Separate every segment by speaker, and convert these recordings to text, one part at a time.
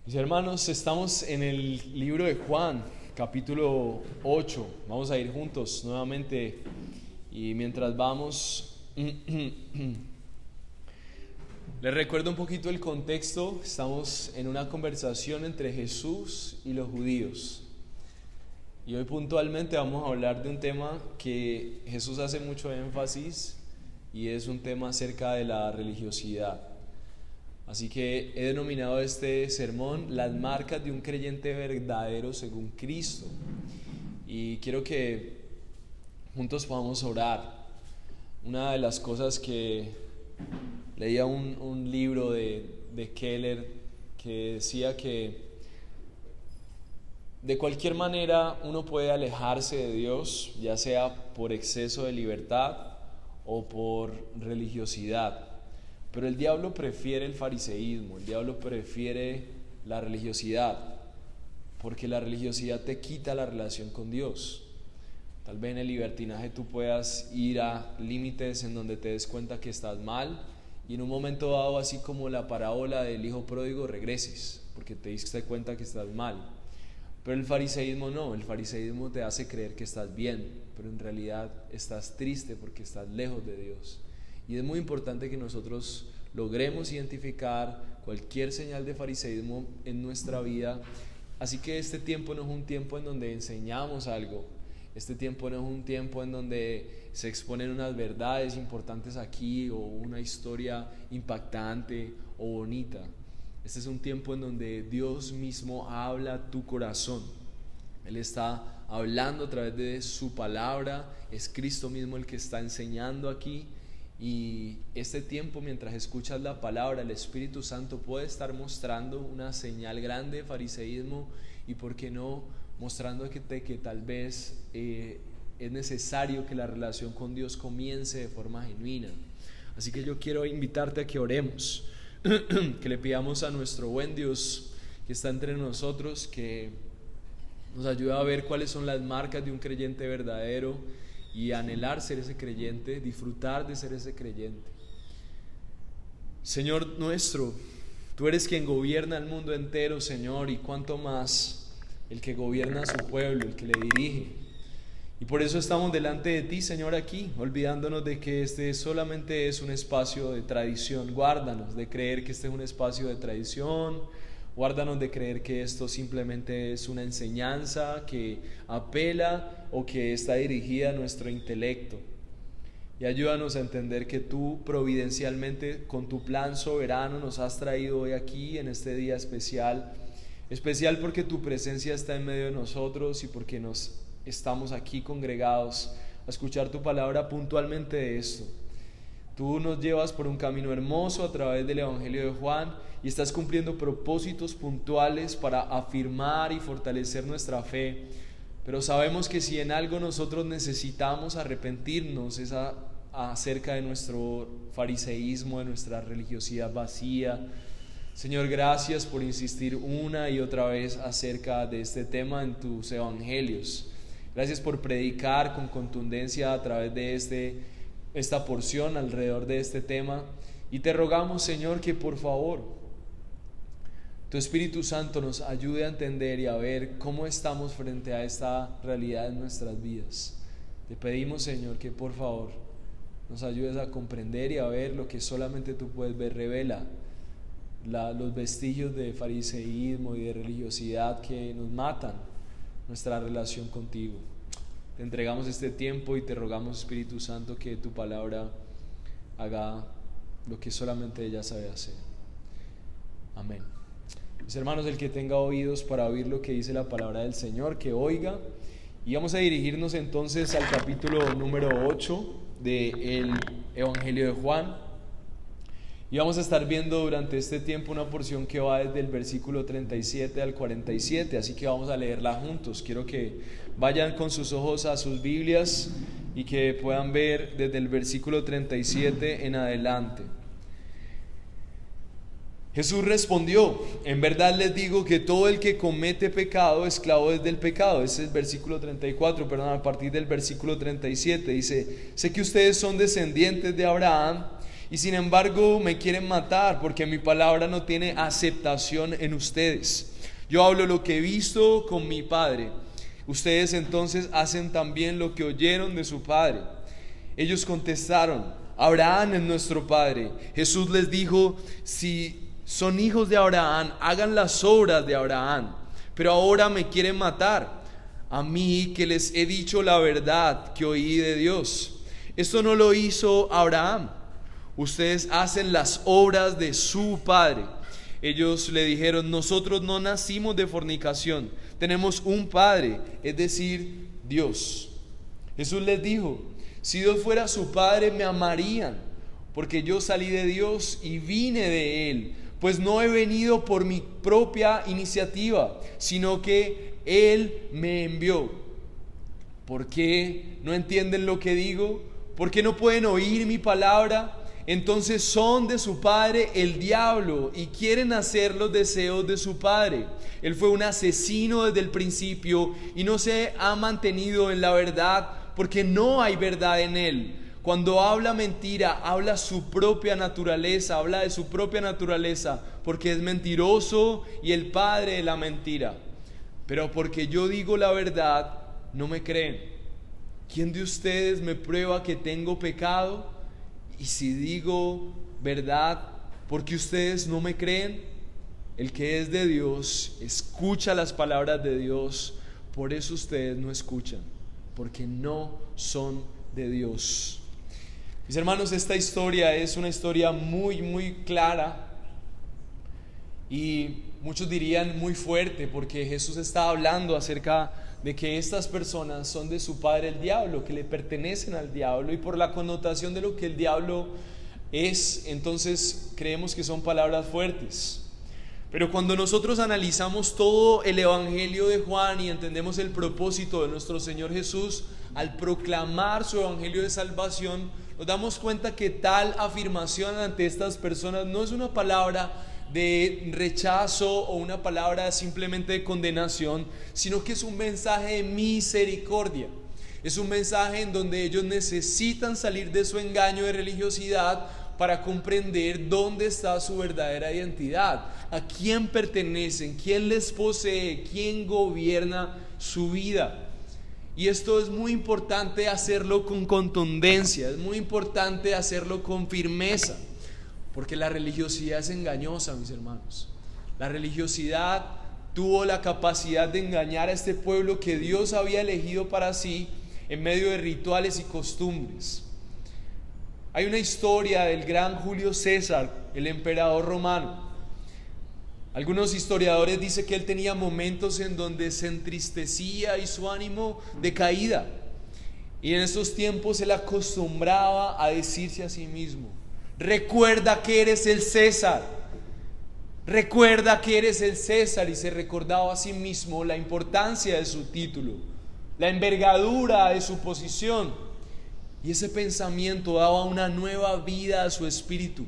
Speaker 1: Mis hermanos, estamos en el libro de Juan, capítulo 8. Vamos a ir juntos nuevamente y mientras vamos, les recuerdo un poquito el contexto. Estamos en una conversación entre Jesús y los judíos. Y hoy puntualmente vamos a hablar de un tema que Jesús hace mucho énfasis y es un tema acerca de la religiosidad. Así que he denominado este sermón las marcas de un creyente verdadero según Cristo. Y quiero que juntos podamos orar. Una de las cosas que leía un libro de Keller que decía que de cualquier manera uno puede alejarse de Dios, ya sea por exceso de libertad o por religiosidad. Pero el diablo prefiere el fariseísmo, el diablo prefiere la religiosidad, porque la religiosidad te quita la relación con Dios. Tal vez en el libertinaje tú puedas ir a límites en donde te des cuenta que estás mal y en un momento dado, así como la parábola del hijo pródigo, regreses, porque te diste cuenta que estás mal. Pero el fariseísmo no, el fariseísmo te hace creer que estás bien, pero en realidad estás triste porque estás lejos de Dios. Y es muy importante que nosotros logremos identificar cualquier señal de fariseísmo en nuestra vida. Así que este tiempo no es un tiempo en donde enseñamos algo. Este tiempo no es un tiempo en donde se exponen unas verdades importantes aquí o una historia impactante o bonita. Este es un tiempo en donde Dios mismo habla a tu corazón. Él está hablando a través de su palabra. Es Cristo mismo el que está enseñando aquí. Y este tiempo, mientras escuchas la palabra, el Espíritu Santo puede estar mostrando una señal grande de fariseísmo y, ¿por qué no?, mostrando que tal vez es necesario que la relación con Dios comience de forma genuina. Así que yo quiero invitarte a que oremos, que le pidamos a nuestro buen Dios que está entre nosotros, que nos ayude a ver cuáles son las marcas de un creyente verdadero y anhelar ser ese creyente, disfrutar de ser ese creyente. Señor nuestro, tú eres quien gobierna el mundo entero, Señor, y cuánto más el que gobierna a su pueblo, el que le dirige. Y por eso estamos delante de ti, Señor, aquí, olvidándonos de que este solamente es un espacio de tradición. Guárdanos de creer que este es un espacio de tradición. Guárdanos de creer que esto simplemente es una enseñanza que apela o que está dirigida a nuestro intelecto. Y ayúdanos a entender que tú providencialmente, con tu plan soberano, nos has traído hoy aquí en este día especial. Especial porque tu presencia está en medio de nosotros y porque nos estamos aquí congregados a escuchar tu palabra puntualmente de esto. Tú nos llevas por un camino hermoso a través del Evangelio de Juan y estás cumpliendo propósitos puntuales para afirmar y fortalecer nuestra fe. Pero sabemos que si en algo nosotros necesitamos arrepentirnos es acerca de nuestro fariseísmo, de nuestra religiosidad vacía. Señor, gracias por insistir una y otra vez acerca de este tema en tus evangelios. Gracias por predicar con contundencia a través de esta porción alrededor de este tema, y te rogamos, Señor, que por favor tu Espíritu Santo nos ayude a entender y a ver cómo estamos frente a esta realidad en nuestras vidas. Te pedimos, Señor, que por favor nos ayudes a comprender y a ver lo que solamente tú puedes ver. Revela los vestigios de fariseísmo y de religiosidad que nos matan nuestra relación contigo. Te entregamos este tiempo y te rogamos, Espíritu Santo, que tu palabra haga lo que solamente ella sabe hacer. Amén. Mis hermanos, el que tenga oídos para oír lo que dice la palabra del Señor, que oiga. Y vamos a dirigirnos entonces al capítulo número 8 del Evangelio de Juan. Y vamos a estar viendo durante este tiempo una porción que va desde el versículo 37 al 47, así que vamos a leerla juntos. Quiero que vayan con sus ojos a sus Biblias y que puedan ver desde el versículo 37 en adelante. Jesús respondió: en verdad les digo que todo el que comete pecado, esclavo es del pecado. Ese es el versículo 34, a partir del versículo 37 dice: sé que ustedes son descendientes de Abraham y sin embargo me quieren matar porque mi palabra no tiene aceptación en ustedes. Yo hablo lo que he visto con mi Padre. Ustedes entonces hacen también lo que oyeron de su padre. Ellos contestaron: Abraham es nuestro padre. Jesús les dijo: si son hijos de Abraham, hagan las obras de Abraham. Pero ahora me quieren matar, a mí que les he dicho la verdad que oí de Dios. Esto no lo hizo Abraham. Ustedes hacen las obras de su padre. Ellos le dijeron: nosotros no nacimos de fornicación, tenemos un padre, es decir, Dios. Jesús les dijo: si Dios fuera su padre, me amarían, porque yo salí de Dios y vine de Él, pues no he venido por mi propia iniciativa, sino que Él me envió. ¿Por qué no entienden lo que digo? ¿Por qué no pueden oír mi palabra? Entonces son de su padre el diablo y quieren hacer los deseos de su padre. Él fue un asesino desde el principio y no se ha mantenido en la verdad porque no hay verdad en él. Cuando habla mentira, habla su propia naturaleza, habla de su propia naturaleza, porque es mentiroso y el padre de la mentira. Pero porque yo digo la verdad, no me creen. ¿Quién de ustedes me prueba que tengo pecado? Y si digo verdad, ¿por qué ustedes no me creen? El que es de Dios escucha las palabras de Dios. Por eso ustedes no escuchan, porque no son de Dios. Mis hermanos, esta historia es una historia muy, muy clara y muchos dirían muy fuerte, porque Jesús está hablando acerca de que estas personas son de su padre el diablo, que le pertenecen al diablo, y por la connotación de lo que el diablo es, entonces creemos que son palabras fuertes. Pero cuando nosotros analizamos todo el Evangelio de Juan y entendemos el propósito de nuestro Señor Jesús al proclamar su Evangelio de salvación, nos damos cuenta que tal afirmación ante estas personas no es una palabra de rechazo o una palabra simplemente de condenación, sino que es un mensaje de misericordia. Es un mensaje en donde ellos necesitan salir de su engaño de religiosidad para comprender dónde está su verdadera identidad, a quién pertenecen, quién les posee, quién gobierna su vida. Y esto es muy importante hacerlo con contundencia, es muy importante hacerlo con firmeza. Porque la religiosidad es engañosa, mis hermanos. La religiosidad tuvo la capacidad de engañar a este pueblo que Dios había elegido para sí en medio de rituales y costumbres. Hay una historia del gran Julio César, el emperador romano. Algunos historiadores dicen que él tenía momentos en donde se entristecía y su ánimo decaía. Y en esos tiempos él acostumbraba a decirse a sí mismo: recuerda que eres el César, recuerda que eres el César. Y se recordaba a sí mismo la importancia de su título, la envergadura de su posición. Y ese pensamiento daba una nueva vida a su espíritu.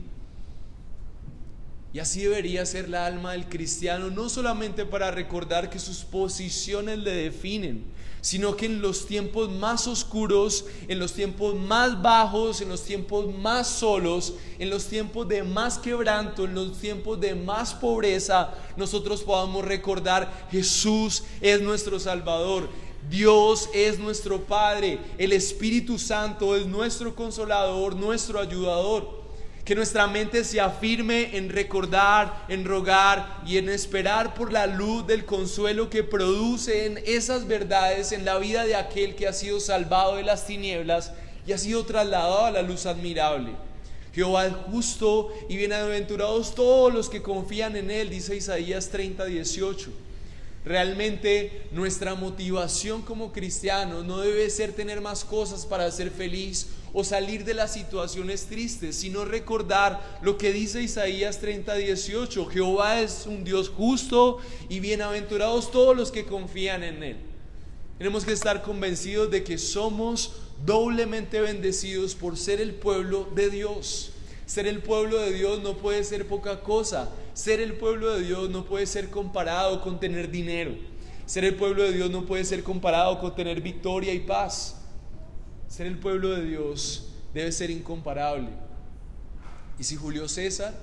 Speaker 1: Y así debería ser la alma del cristiano, no solamente para recordar que sus posiciones le definen, sino que en los tiempos más oscuros, en los tiempos más bajos, en los tiempos más solos, en los tiempos de más quebranto, en los tiempos de más pobreza, nosotros podamos recordar: Jesús es nuestro Salvador, Dios es nuestro Padre, el Espíritu Santo es nuestro Consolador, nuestro Ayudador. Que nuestra mente se afirme en recordar, en rogar y en esperar por la luz del consuelo que producen esas verdades en la vida de aquel que ha sido salvado de las tinieblas y ha sido trasladado a la luz admirable. Jehová es justo y bienaventurados todos los que confían en Él, dice Isaías 30:18. Realmente nuestra motivación como cristianos no debe ser tener más cosas para ser feliz o salir de las situaciones tristes, sino recordar lo que dice Isaías 30:18: Jehová es un Dios justo y bienaventurados todos los que confían en Él. Tenemos que estar convencidos de que somos doblemente bendecidos por ser el pueblo de Dios. Ser el pueblo de Dios no puede ser poca cosa. Ser el pueblo de Dios no puede ser comparado con tener dinero. Ser el pueblo de Dios no puede ser comparado con tener victoria y paz. Ser el pueblo de Dios debe ser incomparable. ¿Y si Julio César,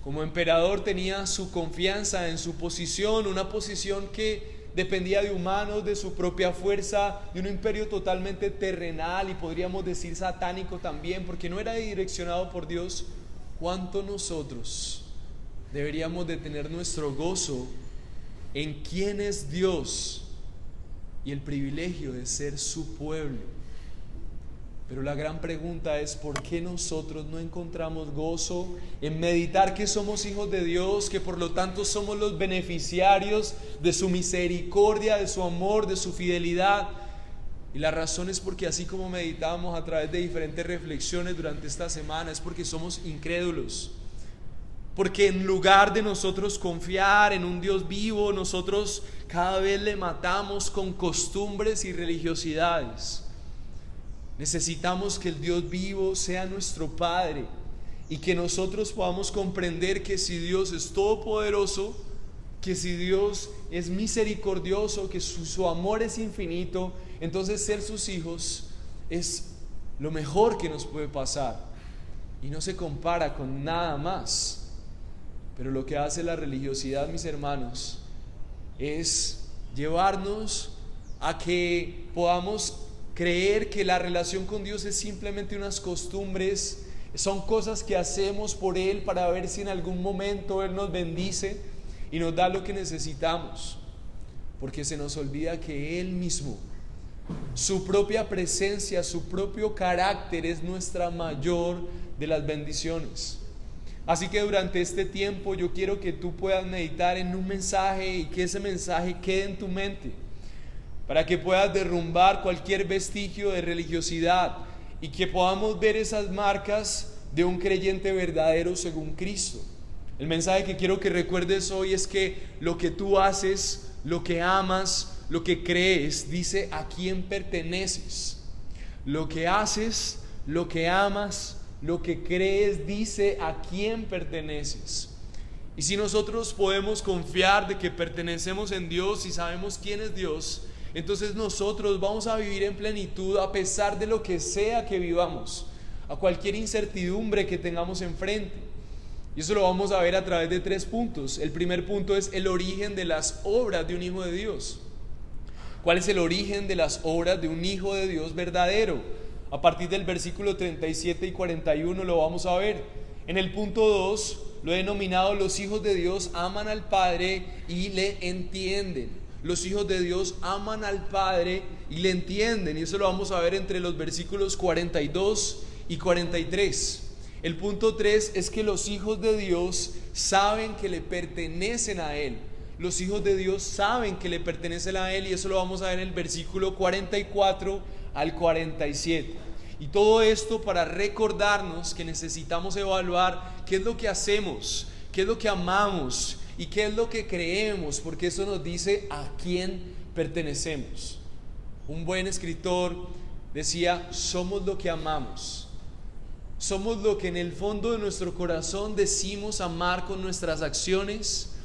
Speaker 1: como emperador, tenía su confianza en su posición, una posición que dependía de humanos, de su propia fuerza, de un imperio totalmente terrenal y podríamos decir satánico también, porque no era direccionado por Dios? ¿Cuánto nosotros deberíamos de tener nuestro gozo en quién es Dios y el privilegio de ser su pueblo? Pero la gran pregunta es: ¿por qué nosotros no encontramos gozo en meditar que somos hijos de Dios, que por lo tanto somos los beneficiarios de su misericordia, de su amor, de su fidelidad? Y la razón es porque, así como meditamos a través de diferentes reflexiones durante esta semana, es porque somos incrédulos. Porque en lugar de nosotros confiar en un Dios vivo, nosotros cada vez le matamos con costumbres y religiosidades. Necesitamos que el Dios vivo sea nuestro Padre y que nosotros podamos comprender que si Dios es todopoderoso, que si Dios es misericordioso, que su amor es infinito, entonces ser sus hijos es lo mejor que nos puede pasar y no se compara con nada más. Pero lo que hace la religiosidad, mis hermanos, es llevarnos a que podamos creer que la relación con Dios es simplemente unas costumbres, son cosas que hacemos por Él para ver si en algún momento Él nos bendice y nos da lo que necesitamos, porque se nos olvida que Él mismo, su propia presencia, su propio carácter es nuestra mayor de las bendiciones. Así que durante este tiempo yo quiero que tú puedas meditar en un mensaje y que ese mensaje quede en tu mente, para que puedas derrumbar cualquier vestigio de religiosidad y que podamos ver esas marcas de un creyente verdadero según Cristo. El mensaje que quiero que recuerdes hoy es que lo que tú haces, lo que amas, lo que crees, dice a quién perteneces. Lo que haces, lo que amas, lo que crees, dice a quién perteneces. Y si nosotros podemos confiar de que pertenecemos en Dios y sabemos quién es Dios, entonces nosotros vamos a vivir en plenitud a pesar de lo que sea que vivamos, a cualquier incertidumbre que tengamos enfrente. Y eso lo vamos a ver a través de 3 puntos. El primer punto es el origen de las obras de un hijo de Dios. ¿Cuál es el origen de las obras de un hijo de Dios verdadero? A partir del versículo 37 y 41 lo vamos a ver. En el punto 2 lo he denominado: los hijos de Dios aman al Padre y le entienden. Los hijos de Dios aman al Padre y le entienden. Y eso lo vamos a ver entre los versículos 42 y 43. El punto 3 es que los hijos de Dios saben que le pertenecen a Él. Los hijos de Dios saben que le pertenecen a Él, y eso lo vamos a ver en el versículo 44 al 47. Y todo esto para recordarnos que necesitamos evaluar qué es lo que hacemos, qué es lo que amamos y qué es lo que creemos, porque eso nos dice a quién pertenecemos. Un buen escritor decía: somos lo que amamos. Somos lo que en el fondo de nuestro corazón decimos amar con nuestras acciones,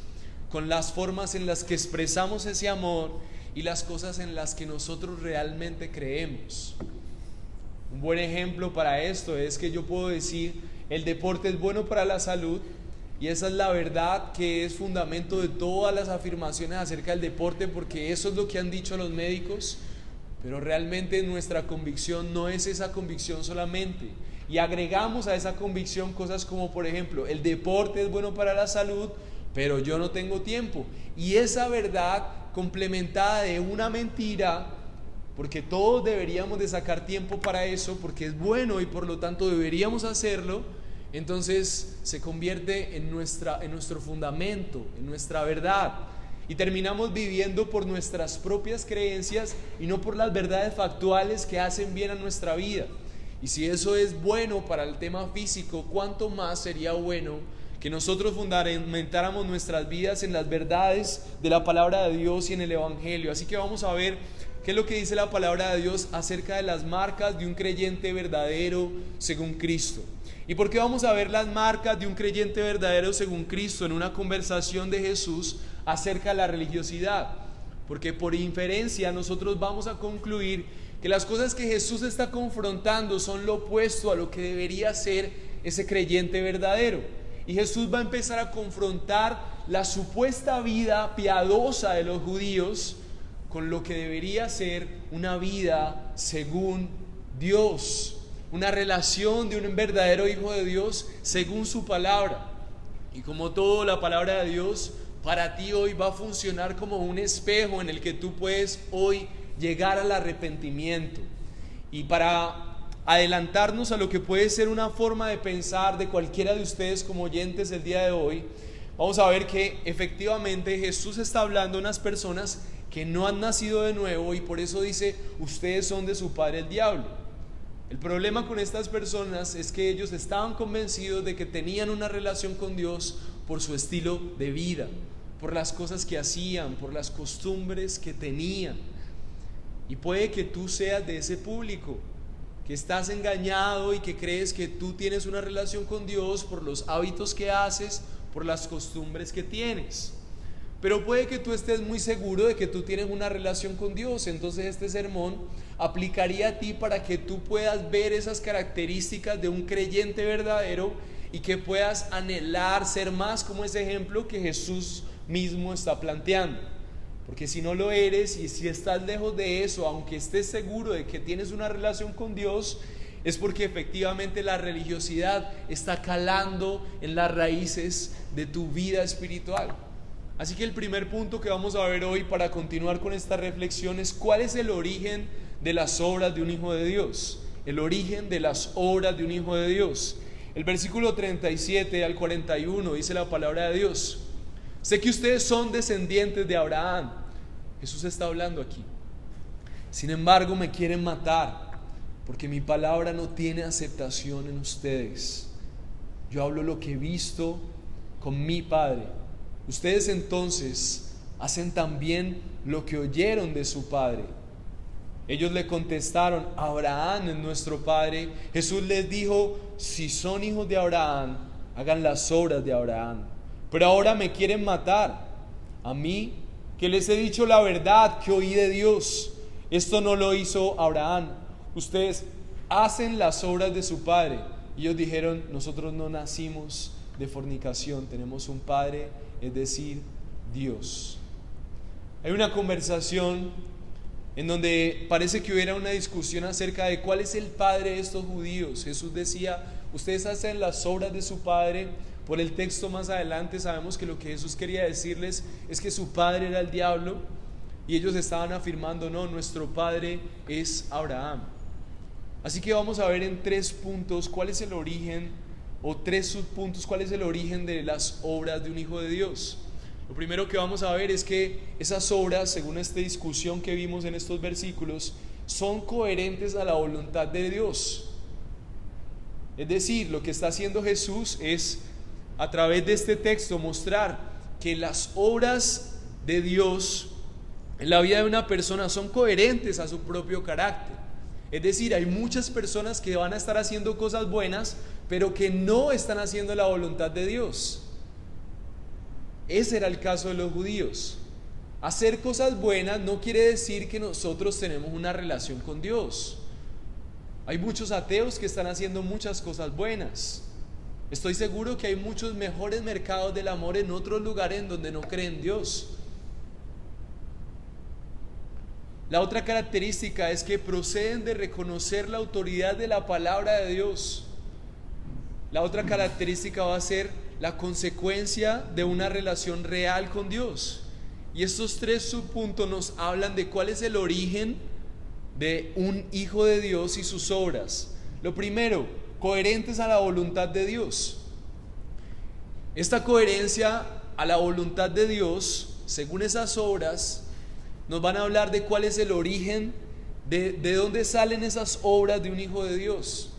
Speaker 1: con las formas en las que expresamos ese amor y las cosas en las que nosotros realmente creemos. Un buen ejemplo para esto es que yo puedo decir: el deporte es bueno para la salud, y esa es la verdad que es fundamento de todas las afirmaciones acerca del deporte, porque eso es lo que han dicho los médicos. Pero realmente nuestra convicción no es esa convicción solamente, y agregamos a esa convicción cosas como, por ejemplo, el deporte es bueno para la salud, pero yo no tengo tiempo. Y esa verdad complementada de una mentira, porque todos deberíamos de sacar tiempo para eso, porque es bueno y por lo tanto deberíamos hacerlo, entonces se convierte en nuestro fundamento, en nuestra verdad. Y terminamos viviendo por nuestras propias creencias y no por las verdades factuales que hacen bien a nuestra vida. Y si eso es bueno para el tema físico, ¿cuánto más sería bueno que nosotros fundamentáramos nuestras vidas en las verdades de la palabra de Dios y en el Evangelio? Así que vamos a ver qué es lo que dice la palabra de Dios acerca de las marcas de un creyente verdadero según Cristo. ¿Y por qué vamos a ver las marcas de un creyente verdadero según Cristo en una conversación de Jesús acerca de la religiosidad? Porque por inferencia nosotros vamos a concluir que las cosas que Jesús está confrontando son lo opuesto a lo que debería ser ese creyente verdadero. Y Jesús va a empezar a confrontar la supuesta vida piadosa de los judíos con lo que debería ser una vida según Dios, una relación de un verdadero hijo de Dios según su palabra. Y como todo, la palabra de Dios para ti hoy va a funcionar como un espejo en el que tú puedes hoy llegar al arrepentimiento. Y para adelantarnos a lo que puede ser una forma de pensar de cualquiera de ustedes como oyentes el día de hoy, vamos a ver que efectivamente Jesús está hablando a unas personas que no han nacido de nuevo, y por eso dice: ustedes son de su padre el diablo. El problema con estas personas es que ellos estaban convencidos de que tenían una relación con Dios por su estilo de vida, por las cosas que hacían, por las costumbres que tenían. Y puede que tú seas de ese público, que estás engañado y que crees que tú tienes una relación con Dios por los hábitos que haces, por las costumbres que tienes. Pero puede que tú estés muy seguro de que tú tienes una relación con Dios. Entonces este sermón aplicaría a ti para que tú puedas ver esas características de un creyente verdadero y que puedas anhelar ser más como ese ejemplo que Jesús mismo está planteando. Porque si no lo eres y si estás lejos de eso, aunque estés seguro de que tienes una relación con Dios, es porque efectivamente la religiosidad está calando en las raíces de tu vida espiritual. Así que el primer punto que vamos a ver hoy para continuar con esta reflexión es: ¿cuál es el origen de las obras de un hijo de Dios? El origen de las obras de un hijo de Dios. El versículo 37 al 41 dice la palabra de Dios: sé que ustedes son descendientes de Abraham. Jesús está hablando aquí. Sin embargo, me quieren matar, porque mi palabra no tiene aceptación en ustedes. Yo hablo lo que he visto con mi Padre. Ustedes entonces hacen también lo que oyeron de su padre. Ellos le contestaron: Abraham es nuestro padre. Jesús les dijo: si son hijos de Abraham, hagan las obras de Abraham. Pero ahora me quieren matar, a mí, que les he dicho la verdad que oí de Dios. Esto no lo hizo Abraham. Ustedes hacen las obras de su padre. Y ellos dijeron: nosotros no nacimos de fornicación, tenemos un padre, es decir, Dios. Hay una conversación en donde parece que hubiera una discusión acerca de cuál es el padre de estos judíos. Jesús decía: ustedes hacen las obras de su padre. Por el texto más adelante sabemos que lo que Jesús quería decirles es que su padre era el diablo, y ellos estaban afirmando: no, nuestro padre es Abraham. Así que vamos a ver en 3 puntos cuál es el origen, o 3 subpuntos, cuál es el origen de las obras de un hijo de Dios. Lo primero que vamos a ver es que esas obras, según esta discusión que vimos en estos versículos, son coherentes a la voluntad de Dios. Es decir, lo que está haciendo Jesús es, a través de este texto, mostrar que las obras de Dios en la vida de una persona son coherentes a su propio carácter. Es decir, hay muchas personas que van a estar haciendo cosas buenas, pero que no están haciendo la voluntad de Dios. Ese era el caso de los judíos. Hacer cosas buenas no quiere decir que nosotros tenemos una relación con Dios. Hay muchos ateos que están haciendo muchas cosas buenas. Estoy seguro que hay muchos mejores mercados del amor en otros lugares en donde no creen Dios. La otra característica es que proceden de reconocer la autoridad de la palabra de Dios. La otra característica va a ser la consecuencia de una relación real con Dios. Y estos 3 subpuntos nos hablan de cuál es el origen de un hijo de Dios y sus obras. Lo primero, coherentes a la voluntad de Dios. Esta coherencia a la voluntad de Dios, según esas obras, nos van a hablar de cuál es el origen, de dónde salen esas obras de un hijo de Dios.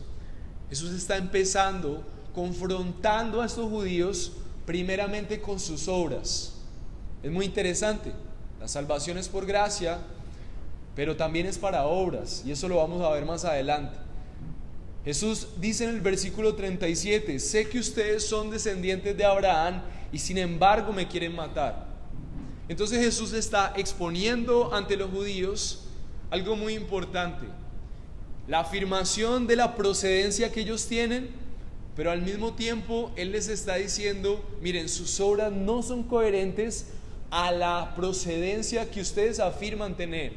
Speaker 1: Jesús está empezando confrontando a estos judíos primeramente con sus obras. Es muy interesante. La salvación es por gracia, pero también es para obras, y eso lo vamos a ver más adelante. Jesús dice en el versículo 37: sé que ustedes son descendientes de Abraham y sin embargo me quieren matar. Entonces Jesús está exponiendo ante los judíos algo muy importante: la afirmación de la procedencia que ellos tienen, pero al mismo tiempo Él les está diciendo, miren, sus obras no son coherentes a la procedencia que ustedes afirman tener.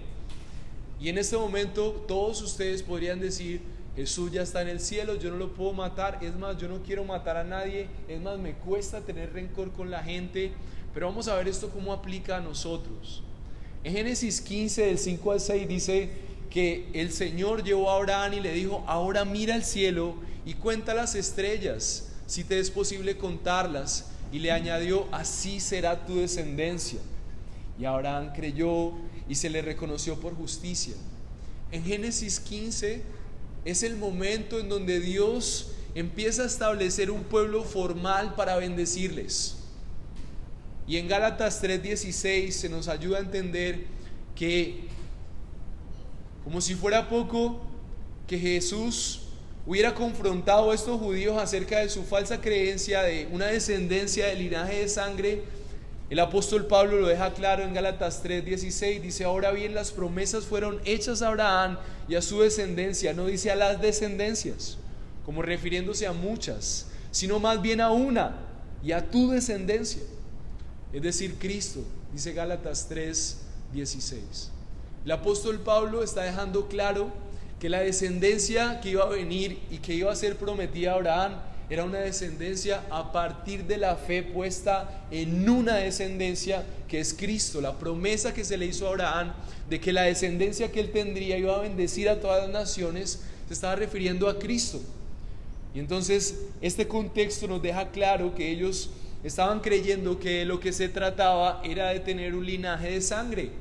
Speaker 1: Y en este momento todos ustedes podrían decir, Jesús ya está en el cielo, yo no lo puedo matar, es más, yo no quiero matar a nadie, es más, me cuesta tener rencor con la gente, pero vamos a ver esto cómo aplica a nosotros. En Génesis 15, del 5 al 6 dice que el Señor llevó a Abraham y le dijo, ahora mira al cielo y cuenta las estrellas, si te es posible contarlas, y le añadió, así será tu descendencia. Y Abraham creyó y se le reconoció por justicia. En Génesis 15 es el momento en donde Dios empieza a establecer un pueblo formal para bendecirles. Y en Gálatas 3:16 se nos ayuda a entender que, como si fuera poco, que Jesús hubiera confrontado a estos judíos acerca de su falsa creencia de una descendencia del linaje de sangre. El apóstol Pablo lo deja claro en Gálatas 3:16, dice, ahora bien, las promesas fueron hechas a Abraham y a su descendencia, no dice a las descendencias, como refiriéndose a muchas, sino más bien a una, y a tu descendencia, es decir, Cristo, dice Gálatas 3:16. El apóstol Pablo está dejando claro que la descendencia que iba a venir y que iba a ser prometida a Abraham era una descendencia a partir de la fe puesta en una descendencia que es Cristo. La promesa que se le hizo a Abraham de que la descendencia que él tendría iba a bendecir a todas las naciones se estaba refiriendo a Cristo. Y entonces este contexto nos deja claro que ellos estaban creyendo que lo que se trataba era de tener un linaje de sangre.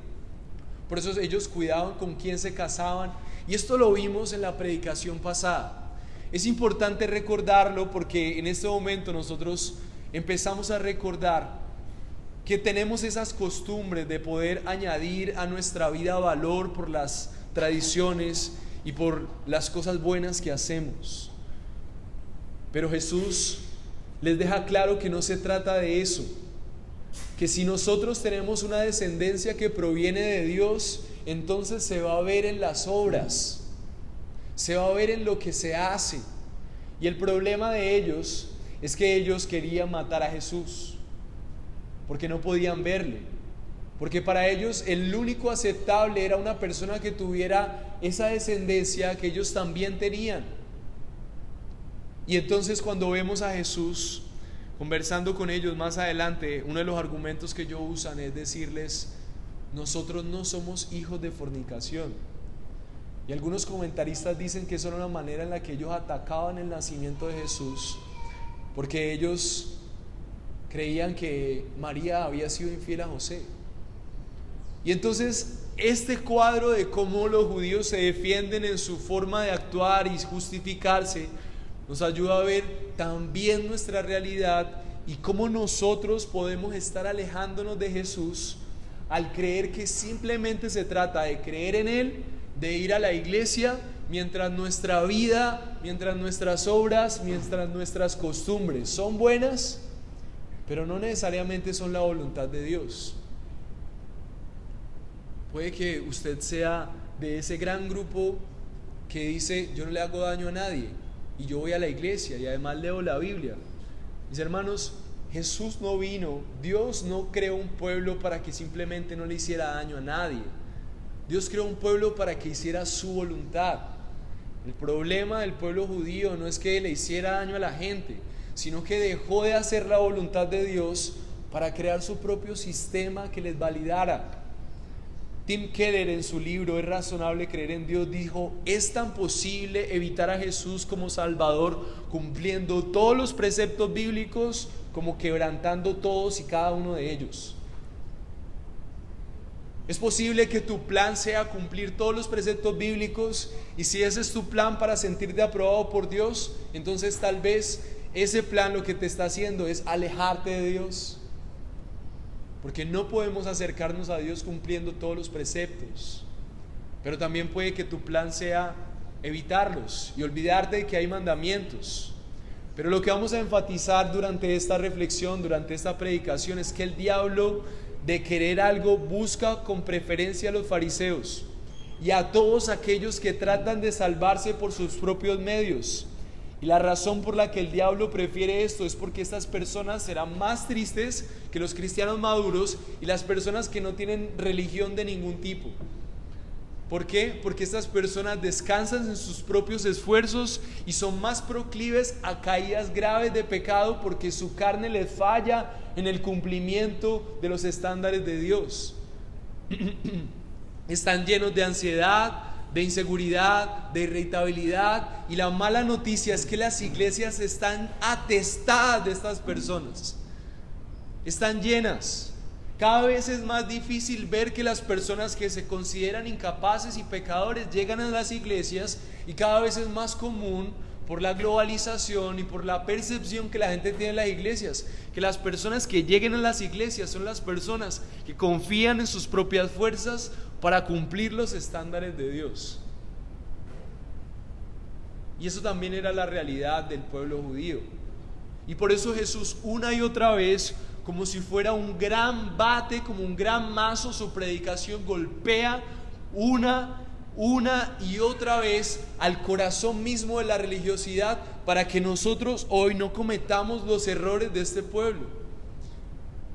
Speaker 1: Por eso ellos cuidaban con quién se casaban, y esto lo vimos en la predicación pasada. Es importante recordarlo porque en este momento nosotros empezamos a recordar que tenemos esas costumbres de poder añadir a nuestra vida valor por las tradiciones y por las cosas buenas que hacemos. Pero Jesús les deja claro que no se trata de eso, que si nosotros tenemos una descendencia que proviene de Dios, entonces se va a ver en las obras, se va a ver en lo que se hace. Y el problema de ellos es que ellos querían matar a Jesús porque no podían verle, porque para ellos el único aceptable era una persona que tuviera esa descendencia que ellos también tenían. Y entonces cuando vemos a Jesús conversando con ellos más adelante, uno de los argumentos que ellos usan es decirles, nosotros no somos hijos de fornicación. Y algunos comentaristas dicen que eso era una manera en la que ellos atacaban el nacimiento de Jesús, porque ellos creían que María había sido infiel a José. Y entonces este cuadro de cómo los judíos se defienden en su forma de actuar y justificarse nos ayuda a ver también nuestra realidad y cómo nosotros podemos estar alejándonos de Jesús al creer que simplemente se trata de creer en Él, de ir a la iglesia, mientras nuestra vida, mientras nuestras obras, mientras nuestras costumbres son buenas, pero no necesariamente son la voluntad de Dios. Puede que usted sea de ese gran grupo que dice, yo no le hago daño a nadie, y yo voy a la iglesia y además leo la Biblia. Mis hermanos, Jesús no vino, Dios no creó un pueblo para que simplemente no le hiciera daño a nadie. Dios creó un pueblo para que hiciera su voluntad. El problema del pueblo judío no es que le hiciera daño a la gente, sino que dejó de hacer la voluntad de Dios para crear su propio sistema que les validara. Tim Keller, en su libro Es razonable creer en Dios, dijo, es tan posible evitar a Jesús como Salvador cumpliendo todos los preceptos bíblicos como quebrantando todos y cada uno de ellos. Es posible que tu plan sea cumplir todos los preceptos bíblicos, y si ese es tu plan para sentirte aprobado por Dios, entonces tal vez ese plan lo que te está haciendo es alejarte de Dios, porque no podemos acercarnos a Dios cumpliendo todos los preceptos. Pero también puede que tu plan sea evitarlos y olvidarte de que hay mandamientos. Pero lo que vamos a enfatizar durante esta reflexión, durante esta predicación, es que el diablo, de querer algo, busca con preferencia a los fariseos y a todos aquellos que tratan de salvarse por sus propios medios Y la razón por la que el diablo prefiere esto es porque estas personas serán más tristes que los cristianos maduros y las personas que no tienen religión de ningún tipo. ¿Por qué? Porque estas personas descansan en sus propios esfuerzos y son más proclives a caídas graves de pecado porque su carne les falla en el cumplimiento de los estándares de Dios. Están llenos de ansiedad, de inseguridad, de irritabilidad, y la mala noticia es que las iglesias están atestadas de estas personas. Están llenas. Cada vez es más difícil ver que las personas que se consideran incapaces y pecadores llegan a las iglesias, y cada vez es más común por la globalización y por la percepción que la gente tiene en las iglesias, que las personas que lleguen a las iglesias son las personas que confían en sus propias fuerzas para cumplir los estándares de Dios. Y eso también era la realidad del pueblo judío. Y por eso Jesús, una y otra vez, como si fuera un gran bate, como un gran mazo, su predicación golpea una y otra vez al corazón mismo de la religiosidad, para que nosotros hoy no cometamos los errores de este pueblo.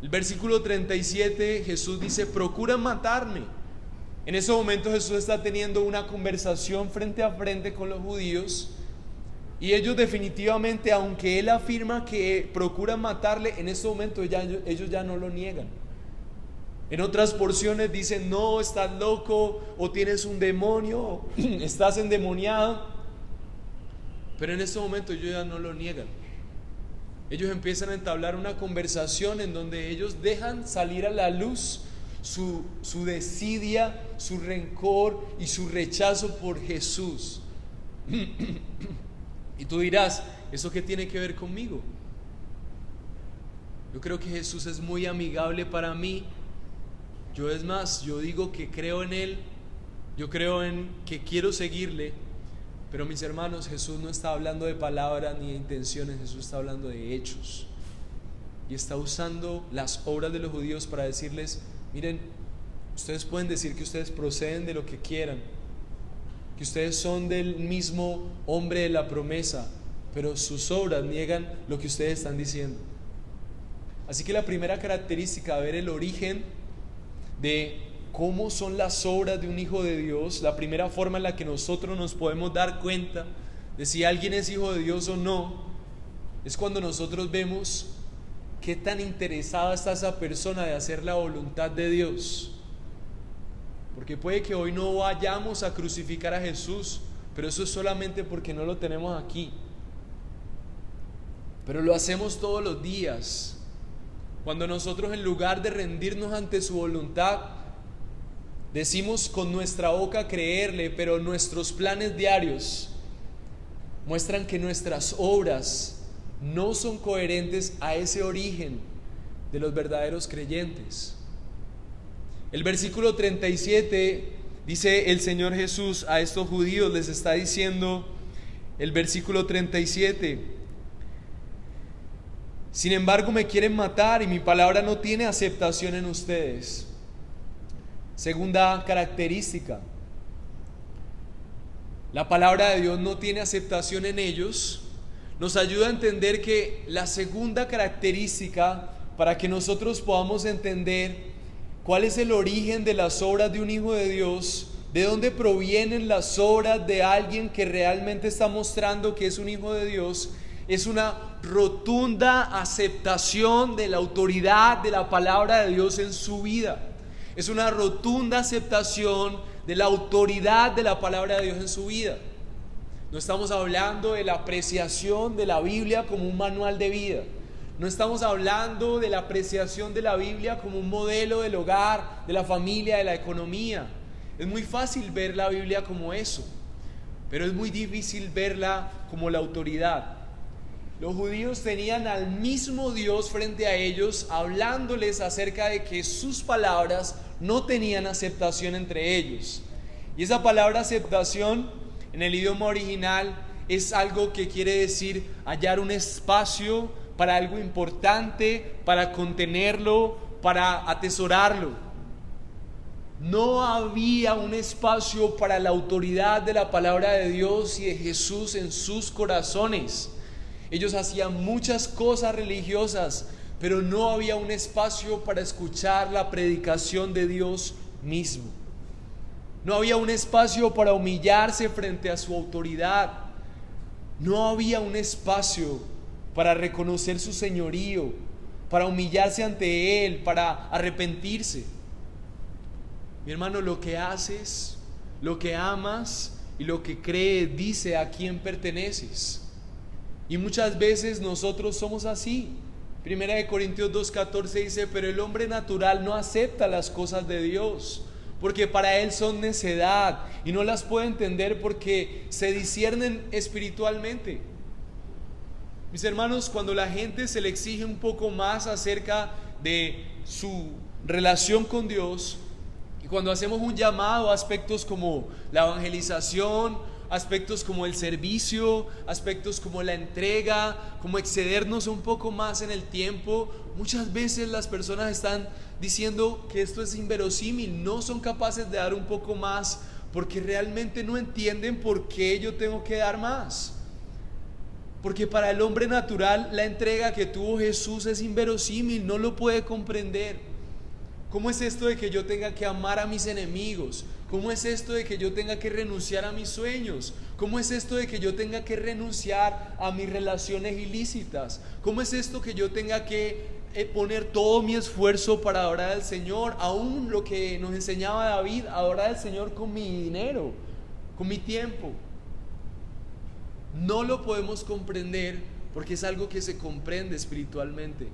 Speaker 1: El versículo 37, Jesús dice: procuran matarme. En ese momento Jesús está teniendo una conversación frente a frente con los judíos, y ellos definitivamente, aunque él afirma que procuran matarle, en ese momento ellos ya no lo niegan. En otras porciones dicen: no, estás loco, o tienes un demonio, o estás endemoniado. Pero en ese momento ellos ya no lo niegan. Ellos empiezan a entablar una conversación en donde ellos dejan salir a la luz su desidia, su rencor y su rechazo por Jesús. Y tú dirás: ¿eso qué tiene que ver conmigo? Yo creo que Jesús es muy amigable para mí. Yo digo que creo en Él, yo creo en que quiero seguirle, pero mis hermanos, Jesús no está hablando de palabras ni de intenciones, Jesús está hablando de hechos, y está usando las obras de los judíos para decirles: miren, ustedes pueden decir que ustedes proceden de lo que quieran, que ustedes son del mismo hombre de la promesa, pero sus obras niegan lo que ustedes están diciendo. Así que la primera característica de ver el origen de cómo son las obras de un hijo de Dios, la primera forma en la que nosotros nos podemos dar cuenta de si alguien es hijo de Dios o no, es cuando nosotros vemos qué tan interesada está esa persona de hacer la voluntad de Dios. Porque puede que hoy no vayamos a crucificar a Jesús, pero eso es solamente porque no lo tenemos aquí. Pero lo hacemos todos los días. Cuando nosotros, en lugar de rendirnos ante su voluntad, decimos con nuestra boca creerle, pero nuestros planes diarios muestran que nuestras obras no son coherentes a ese origen de los verdaderos creyentes. El versículo 37 dice el Señor Jesús a estos judíos, les está diciendo el versículo 37: sin embargo me quieren matar y mi palabra no tiene aceptación en ustedes. Segunda característica: la palabra de Dios no tiene aceptación en ellos. Nos ayuda a entender que la segunda característica para que nosotros podamos entender cuál es el origen de las obras de un hijo de Dios, de dónde provienen las obras de alguien que realmente está mostrando que es un hijo de Dios, es una rotunda aceptación de la autoridad de la palabra de Dios en su vida. Es una rotunda aceptación de la autoridad de la palabra de Dios en su vida. No estamos hablando de la apreciación de la Biblia como un manual de vida. No estamos hablando de la apreciación de la Biblia como un modelo del hogar, de la familia, de la economía. Es muy fácil ver la Biblia como eso, pero es muy difícil verla como la autoridad. Los judíos tenían al mismo Dios frente a ellos, hablándoles acerca de que sus palabras no tenían aceptación entre ellos. Y esa palabra aceptación en el idioma original es algo que quiere decir hallar un espacio para algo importante, para contenerlo, para atesorarlo. No había un espacio para la autoridad de la palabra de Dios y de Jesús en sus corazones. Ellos hacían muchas cosas religiosas, pero no había un espacio para escuchar la predicación de Dios mismo. No había un espacio para humillarse frente a su autoridad. No había un espacio para reconocer su señorío, para humillarse ante Él, para arrepentirse. Mi hermano, lo que haces, lo que amas y lo que crees dice a quién perteneces. Y muchas veces nosotros somos así. Primera de Corintios 2:14 dice: pero el hombre natural no acepta las cosas de Dios, porque para él son necedad y no las puede entender porque se disciernen espiritualmente. Mis hermanos, cuando la gente se le exige un poco más acerca de su relación con Dios, y cuando hacemos un llamado a aspectos como la evangelización, aspectos como el servicio, aspectos como la entrega, como excedernos un poco más en el tiempo, muchas veces las personas están diciendo que esto es inverosímil, no son capaces de dar un poco más porque realmente no entienden por qué yo tengo que dar más. Porque para el hombre natural la entrega que tuvo Jesús es inverosímil, no lo puede comprender. ¿Cómo es esto de que yo tenga que amar a mis enemigos? ¿Cómo es esto de que yo tenga que renunciar a mis sueños? ¿Cómo es esto de que yo tenga que renunciar a mis relaciones ilícitas? ¿Cómo es esto que yo tenga que poner todo mi esfuerzo para adorar al Señor? Aún lo que nos enseñaba David, adorar al Señor con mi dinero, con mi tiempo. No lo podemos comprender porque es algo que se comprende espiritualmente.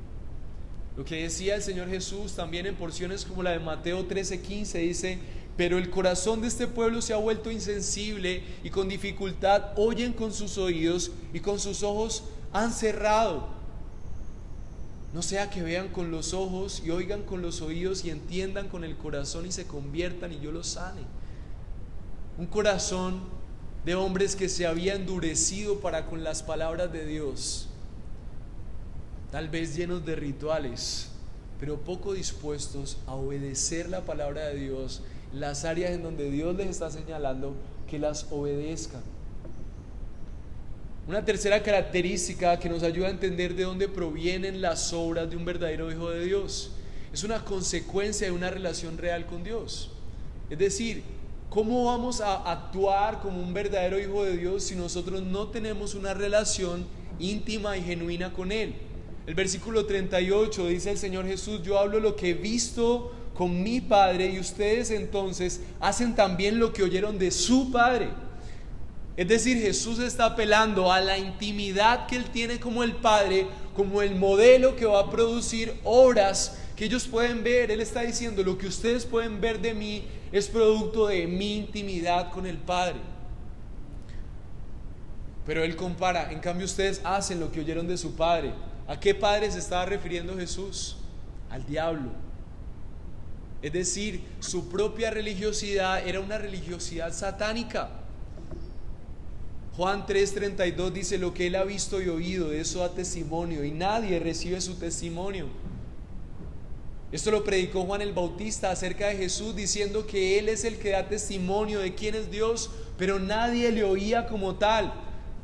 Speaker 1: Lo que decía el Señor Jesús también en porciones como la de Mateo 13:15 dice: pero el corazón de este pueblo se ha vuelto insensible y con dificultad oyen con sus oídos y con sus ojos han cerrado. No sea que vean con los ojos y oigan con los oídos y entiendan con el corazón y se conviertan y yo los sane. Un corazón de hombres que se había endurecido para con las palabras de Dios, tal vez llenos de rituales, pero poco dispuestos a obedecer la palabra de Dios, las áreas en donde Dios les está señalando que las obedezcan. Una tercera característica que nos ayuda a entender de dónde provienen las obras de un verdadero hijo de Dios es una consecuencia de una relación real con Dios. Es decir, ¿cómo vamos a actuar como un verdadero hijo de Dios si nosotros no tenemos una relación íntima y genuina con Él? El versículo 38 dice el Señor Jesús: yo hablo lo que he visto con mi Padre y ustedes entonces hacen también lo que oyeron de su Padre. Es decir, Jesús está apelando a la intimidad que Él tiene como el Padre, como el modelo que va a producir obras que ellos pueden ver. Él está diciendo: lo que ustedes pueden ver de mí es producto de mi intimidad con el Padre. Pero Él compara: en cambio ustedes hacen lo que oyeron de su Padre. ¿A qué padre se estaba refiriendo Jesús? Al diablo. Es decir, su propia religiosidad era una religiosidad satánica. Juan 3:32 dice: lo que Él ha visto y oído, de eso da testimonio, y nadie recibe su testimonio. Esto lo predicó Juan el Bautista acerca de Jesús, diciendo que Él es el que da testimonio de quién es Dios, pero nadie le oía como tal.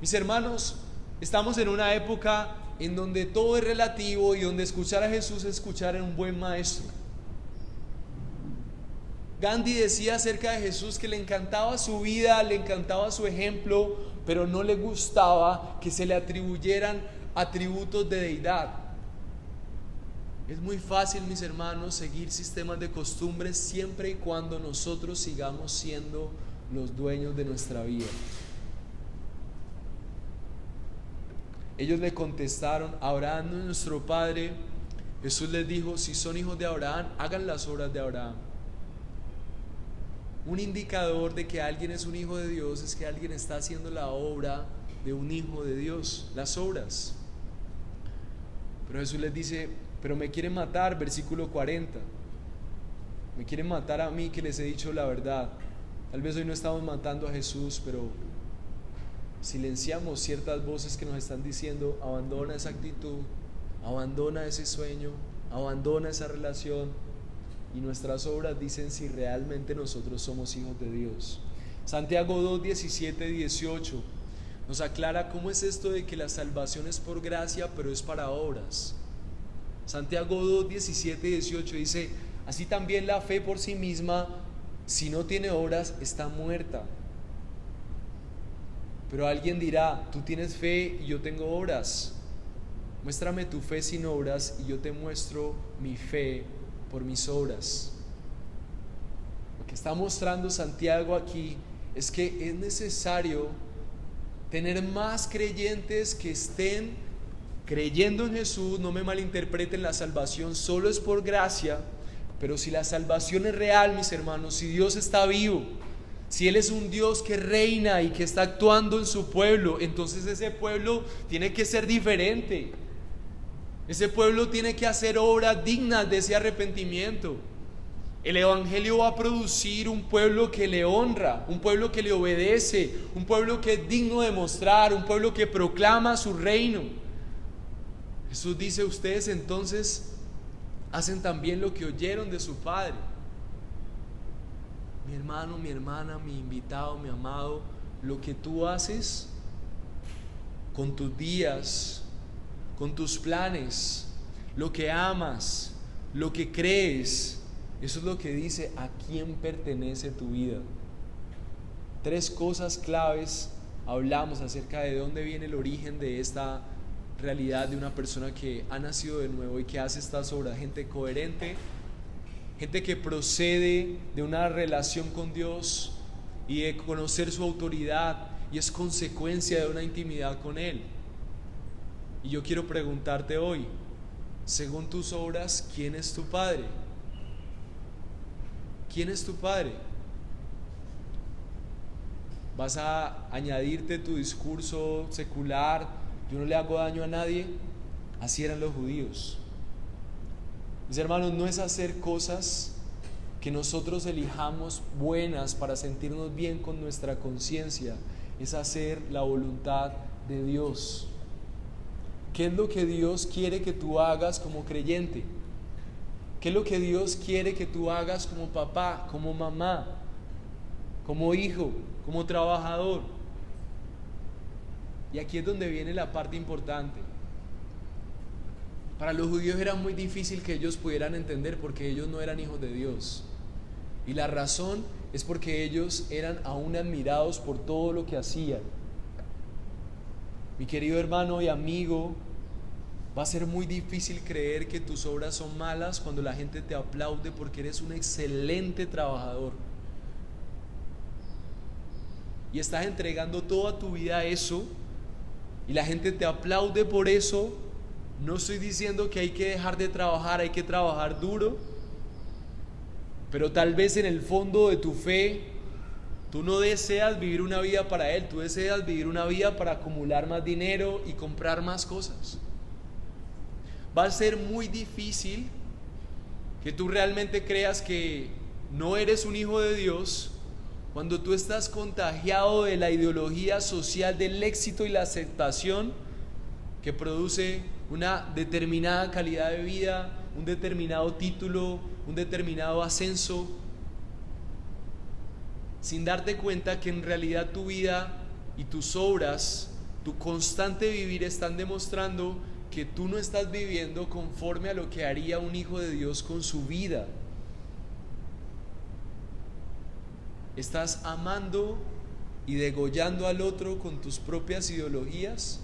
Speaker 1: Mis hermanos, estamos en una época en donde todo es relativo y donde escuchar a Jesús es escuchar a un buen maestro. Gandhi decía acerca de Jesús que le encantaba su vida, le encantaba su ejemplo, pero no le gustaba que se le atribuyeran atributos de deidad. Es muy fácil, mis hermanos, seguir sistemas de costumbres siempre y cuando nosotros sigamos siendo los dueños de nuestra vida. Ellos le contestaron: Abraham no es nuestro padre. Jesús les dijo: si son hijos de Abraham, hagan las obras de Abraham. Un indicador de que alguien es un hijo de Dios es que alguien está haciendo la obra de un hijo de Dios, las obras. Pero Jesús les dice: pero me quieren matar, versículo 40. Me quieren matar a mí, que les he dicho la verdad. Tal vez hoy no estamos matando a Jesús, pero silenciamos ciertas voces que nos están diciendo: abandona esa actitud, abandona ese sueño, abandona esa relación. y nuestras obras dicen si realmente nosotros somos hijos de Dios. Santiago 2, 17, 18 nos aclara cómo es esto de que la salvación es por gracia, pero es para obras. Santiago 2, 17 y 18 dice: así también la fe por sí misma, si no tiene obras, está muerta. Pero alguien dirá: tú tienes fe y yo tengo obras. Muéstrame tu fe sin obras y yo te muestro mi fe por mis obras. Lo que está mostrando Santiago aquí es que es necesario tener más creyentes que estén creyendo en Jesús. No me malinterpreten, la salvación solo es por gracia, pero si la salvación es real, mis hermanos, si Dios está vivo, si Él es un Dios que reina y que está actuando en su pueblo, entonces ese pueblo tiene que ser diferente. Ese pueblo tiene que hacer obras dignas de ese arrepentimiento. El Evangelio va a producir un pueblo que le honra, un pueblo que le obedece, un pueblo que es digno de mostrar, un pueblo que proclama su reino. Jesús dice: ustedes entonces hacen también lo que oyeron de su Padre. Mi hermano, mi hermana, mi invitado, mi amado, lo que tú haces con tus días, con tus planes, lo que amas, lo que crees, eso es lo que dice a quién pertenece tu vida. 3 cosas claves hablamos acerca de dónde viene el origen de esta realidad de una persona que ha nacido de nuevo y que hace estas obras. Gente coherente, gente que procede de una relación con Dios y de conocer su autoridad y es consecuencia de una intimidad con Él. Y yo quiero preguntarte hoy, según tus obras, ¿quién es tu Padre? ¿Quién es tu Padre? ¿Vas a añadirte tu discurso secular? Yo no le hago daño a nadie. Así eran los judíos. Mis hermanos, no es hacer cosas que nosotros elijamos buenas para sentirnos bien con nuestra conciencia, es hacer la voluntad de Dios. ¿Qué es lo que Dios quiere que tú hagas como creyente? ¿Qué es lo que Dios quiere que tú hagas como papá, como mamá, como hijo, como trabajador? Y aquí es donde viene la parte importante. Para los judíos era muy difícil que ellos pudieran entender porque ellos no eran hijos de Dios. Y la razón es porque ellos eran aún admirados por todo lo que hacían. Mi querido hermano y amigo, va a ser muy difícil creer que tus obras son malas cuando la gente te aplaude porque eres un excelente trabajador. Y estás entregando toda tu vida a eso y la gente te aplaude por eso. No estoy diciendo que hay que dejar de trabajar, hay que trabajar duro, pero tal vez en el fondo de tu fe tú no deseas vivir una vida para Él, tú deseas vivir una vida para acumular más dinero y comprar más cosas. Va a ser muy difícil que tú realmente creas que no eres un hijo de Dios cuando tú estás contagiado de la ideología social del éxito y la aceptación que produce una determinada calidad de vida, un determinado título, un determinado ascenso, sin darte cuenta que en realidad tu vida y tus obras, tu constante vivir están demostrando que tú no estás viviendo conforme a lo que haría un hijo de Dios con su vida. Estás amando y degollando al otro con tus propias ideologías,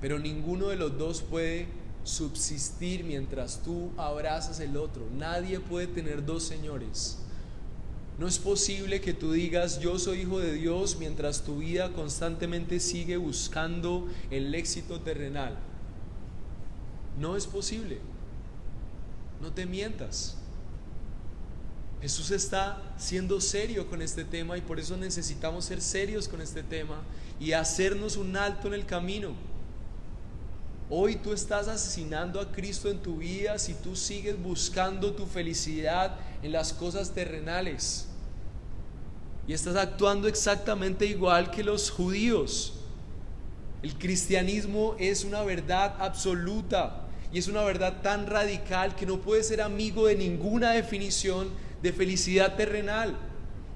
Speaker 1: pero ninguno de los dos puede subsistir mientras tú abrazas el otro. Nadie puede tener 2 señores. No es posible que tú digas yo soy hijo de Dios mientras tu vida constantemente sigue buscando el éxito terrenal. No es posible. No te mientas. Jesús está siendo serio con este tema y por eso necesitamos ser serios con este tema y hacernos un alto en el camino. Hoy tú estás asesinando a Cristo en tu vida si tú sigues buscando tu felicidad en las cosas terrenales. Y estás actuando exactamente igual que los judíos. El cristianismo es una verdad absoluta y es una verdad tan radical que no puedes ser amigo de ninguna definición de felicidad terrenal.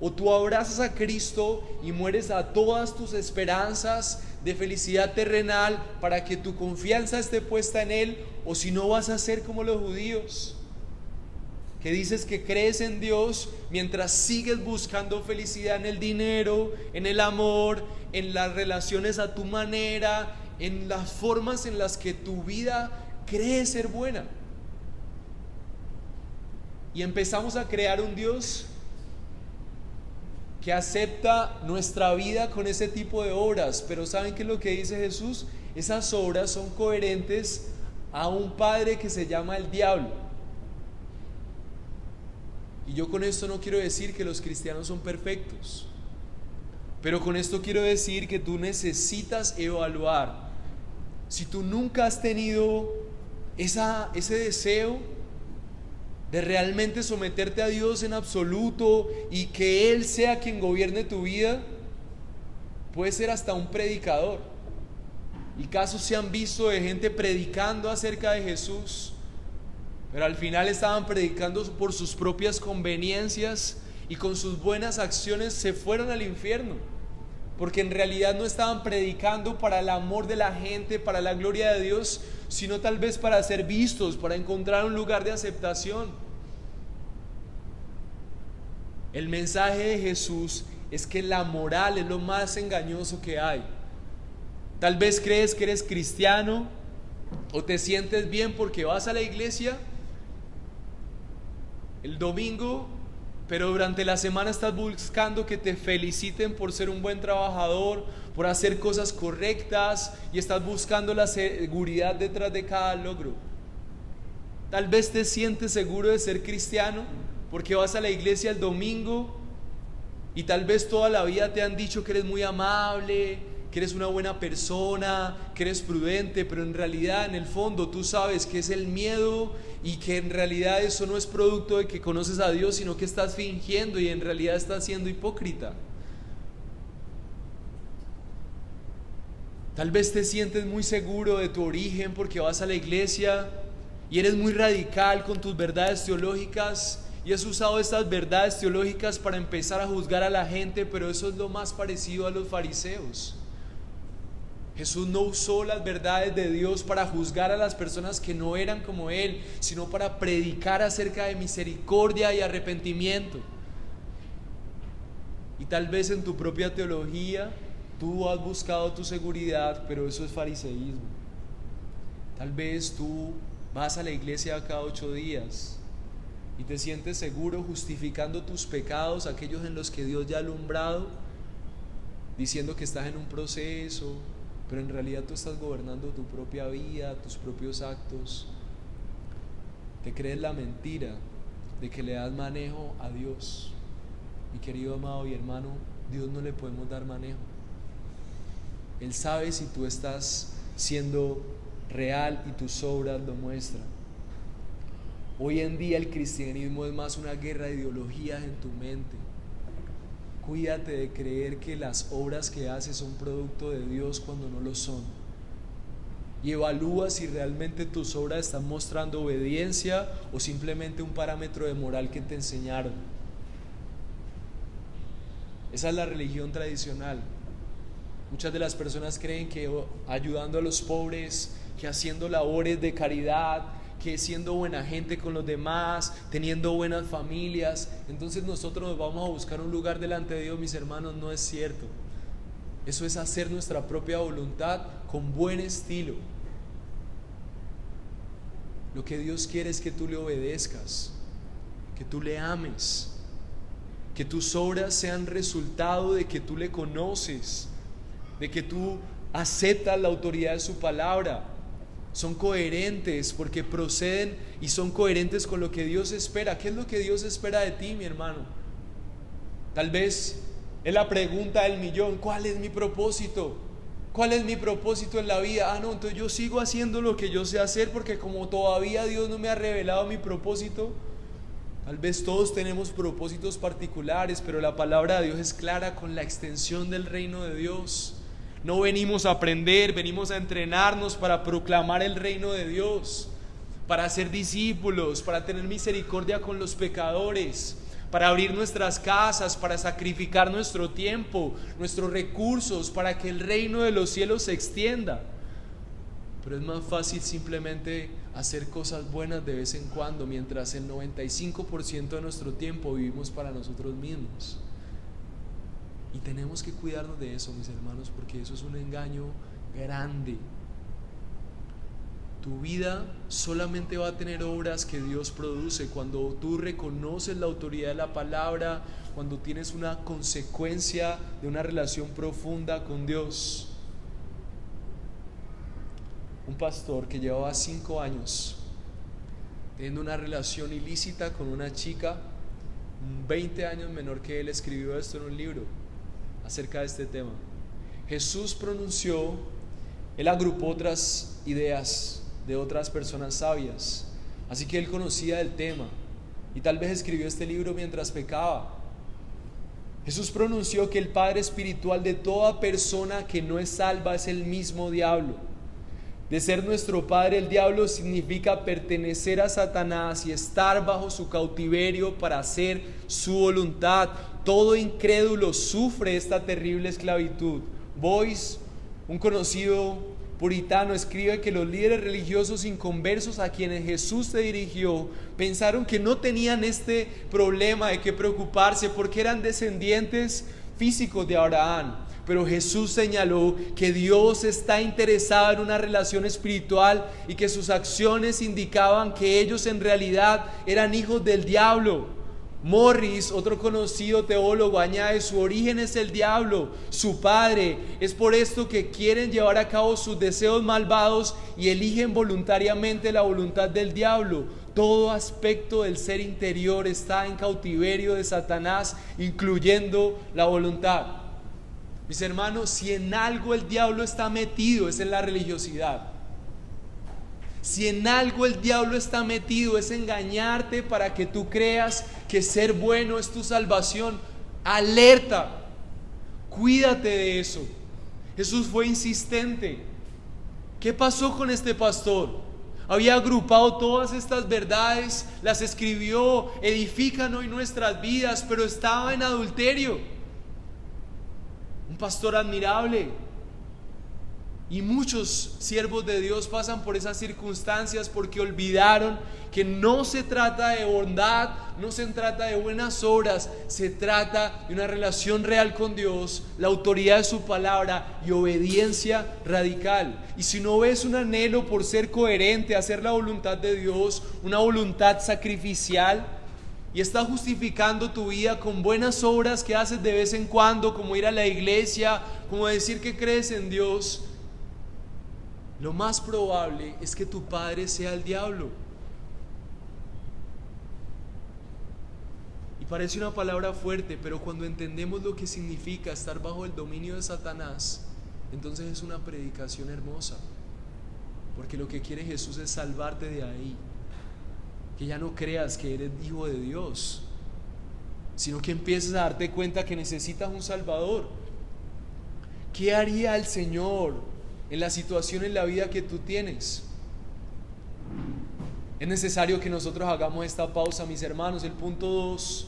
Speaker 1: O tú abrazas a Cristo y mueres a todas tus esperanzas de felicidad terrenal para que tu confianza esté puesta en Él, o si no vas a ser como los judíos, que dices que crees en Dios mientras sigues buscando felicidad en el dinero, en el amor, en las relaciones a tu manera, en las formas en las que tu vida cree ser buena. Y empezamos a crear un Dios que acepta nuestra vida con ese tipo de obras. Pero ¿saben qué es lo que dice Jesús? Esas obras son coherentes a un padre que se llama el diablo. Y yo con esto no quiero decir que los cristianos son perfectos, pero con esto quiero decir que tú necesitas evaluar si tú nunca has tenido ese deseo de realmente someterte a Dios en absoluto y que Él sea quien gobierne tu vida. Puede ser hasta un predicador, y casos se han visto de gente predicando acerca de Jesús, pero al final estaban predicando por sus propias conveniencias y con sus buenas acciones se fueron al infierno, porque en realidad no estaban predicando para el amor de la gente, para la gloria de Dios, sino tal vez para ser vistos, para encontrar un lugar de aceptación. El mensaje de Jesús es que la moral es lo más engañoso que hay. Tal vez crees que eres cristiano o te sientes bien porque vas a la iglesia el domingo, pero durante la semana estás buscando que te feliciten por ser un buen trabajador, por hacer cosas correctas, y estás buscando la seguridad detrás de cada logro. Tal vez te sientes seguro de ser cristiano porque vas a la iglesia el domingo, y tal vez toda la vida te han dicho que eres muy amable, que eres una buena persona, que eres prudente, pero en realidad, en el fondo, tú sabes que es el miedo, y que en realidad eso no es producto de que conoces a Dios, sino que estás fingiendo y en realidad estás siendo hipócrita. Tal vez te sientes muy seguro de tu origen porque vas a la iglesia y eres muy radical con tus verdades teológicas, y has usado estas verdades teológicas para empezar a juzgar a la gente, pero eso es lo más parecido a los fariseos. Jesús no usó las verdades de Dios para juzgar a las personas que no eran como Él, sino para predicar acerca de misericordia y arrepentimiento. Y tal vez en tu propia teología tú has buscado tu seguridad, pero eso es fariseísmo. Tal vez tú vas a la iglesia cada 8 días y te sientes seguro justificando tus pecados, aquellos en los que Dios ya ha alumbrado, diciendo que estás en un proceso, pero en realidad tú estás gobernando tu propia vida, tus propios actos. Te crees la mentira de que le das manejo a Dios. Mi querido amado y hermano, Dios no le podemos dar manejo. Él sabe si tú estás siendo real y tus obras lo muestran. Hoy en día el cristianismo es más una guerra de ideologías en tu mente. Cuídate de creer que las obras que haces son producto de Dios cuando no lo son. Y evalúa si realmente tus obras están mostrando obediencia o simplemente un parámetro de moral que te enseñaron. Esa es la religión tradicional. Muchas de las personas creen que ayudando a los pobres, que haciendo labores de caridad, que siendo buena gente con los demás, teniendo buenas familias, entonces nosotros nos vamos a buscar un lugar delante de Dios. Mis hermanos, no es cierto. Eso es hacer nuestra propia voluntad con buen estilo. Lo que Dios quiere es que tú le obedezcas, que tú le ames, que tus obras sean resultado de que tú le conoces, de que tú aceptas la autoridad de su palabra. Son coherentes porque proceden y son coherentes con lo que Dios espera. ¿Qué es lo que Dios espera de ti, mi hermano? Tal vez es la pregunta del millón: ¿cuál es mi propósito? ¿Cuál es mi propósito en la vida? No, entonces yo sigo haciendo lo que yo sé hacer porque como todavía Dios no me ha revelado mi propósito. Tal vez todos tenemos propósitos particulares, pero la palabra de Dios es clara con la extensión del reino de Dios. No venimos a aprender, venimos a entrenarnos para proclamar el reino de Dios. para hacer discípulos, para tener misericordia con los pecadores, para abrir nuestras casas, para sacrificar nuestro tiempo, nuestros recursos, para que el reino de los cielos se extienda. Pero es más fácil simplemente hacer cosas buenas de vez en cuando, mientras el 95% de nuestro tiempo vivimos para nosotros mismos. Y tenemos que cuidarnos de eso, mis hermanos, porque eso es un engaño grande. Tu vida solamente va a tener obras que Dios produce cuando tú reconoces la autoridad de la palabra, cuando tienes una consecuencia de una relación profunda con Dios. Un pastor que llevaba 5 años teniendo una relación ilícita con una chica 20 años menor que él, escribió esto en un libro acerca de este tema. Jesús pronunció, él agrupó otras ideas de otras personas sabias, así que él conocía el tema y tal vez escribió este libro mientras pecaba. Jesús pronunció que el padre espiritual de toda persona que no es salva es el mismo diablo. De ser nuestro padre, el diablo significa pertenecer a Satanás y estar bajo su cautiverio para hacer su voluntad. Todo incrédulo sufre esta terrible esclavitud. Boyce, un conocido puritano, escribe que los líderes religiosos inconversos a quienes Jesús se dirigió pensaron que no tenían este problema de qué preocuparse porque eran descendientes físicos de Abraham. Pero Jesús señaló que Dios está interesado en una relación espiritual y que sus acciones indicaban que ellos en realidad eran hijos del diablo. Morris, otro conocido teólogo, añade: su origen es el diablo, su padre. Es por esto que quieren llevar a cabo sus deseos malvados y eligen voluntariamente la voluntad del diablo. Todo aspecto del ser interior está en cautiverio de Satanás, incluyendo la voluntad. Mis hermanos, si en algo el diablo está metido es en la religiosidad. Si en algo el diablo está metido es engañarte para que tú creas que ser bueno es tu salvación. Alerta, cuídate de eso. Jesús fue insistente. ¿Qué pasó con este pastor? Había agrupado todas estas verdades, las escribió, edifican hoy nuestras vidas, pero estaba en adulterio. Un pastor admirable. Y muchos siervos de Dios pasan por esas circunstancias porque olvidaron que no se trata de bondad, no se trata de buenas obras, se trata de una relación real con Dios, la autoridad de su palabra y obediencia radical. Y si no ves un anhelo por ser coherente, hacer la voluntad de Dios, una voluntad sacrificial, y estás justificando tu vida con buenas obras que haces de vez en cuando, como ir a la iglesia, como decir que crees en Dios, lo más probable es que tu padre sea el diablo. Y parece una palabra fuerte, pero cuando entendemos lo que significa estar bajo el dominio de Satanás, entonces es una predicación hermosa, porque lo que quiere Jesús es salvarte de ahí. Que ya no creas que eres hijo de Dios, sino que empieces a darte cuenta que necesitas un Salvador. ¿Qué haría el Señor en la situación en la vida que tú tienes? Es necesario que nosotros hagamos esta pausa, mis hermanos. El punto 2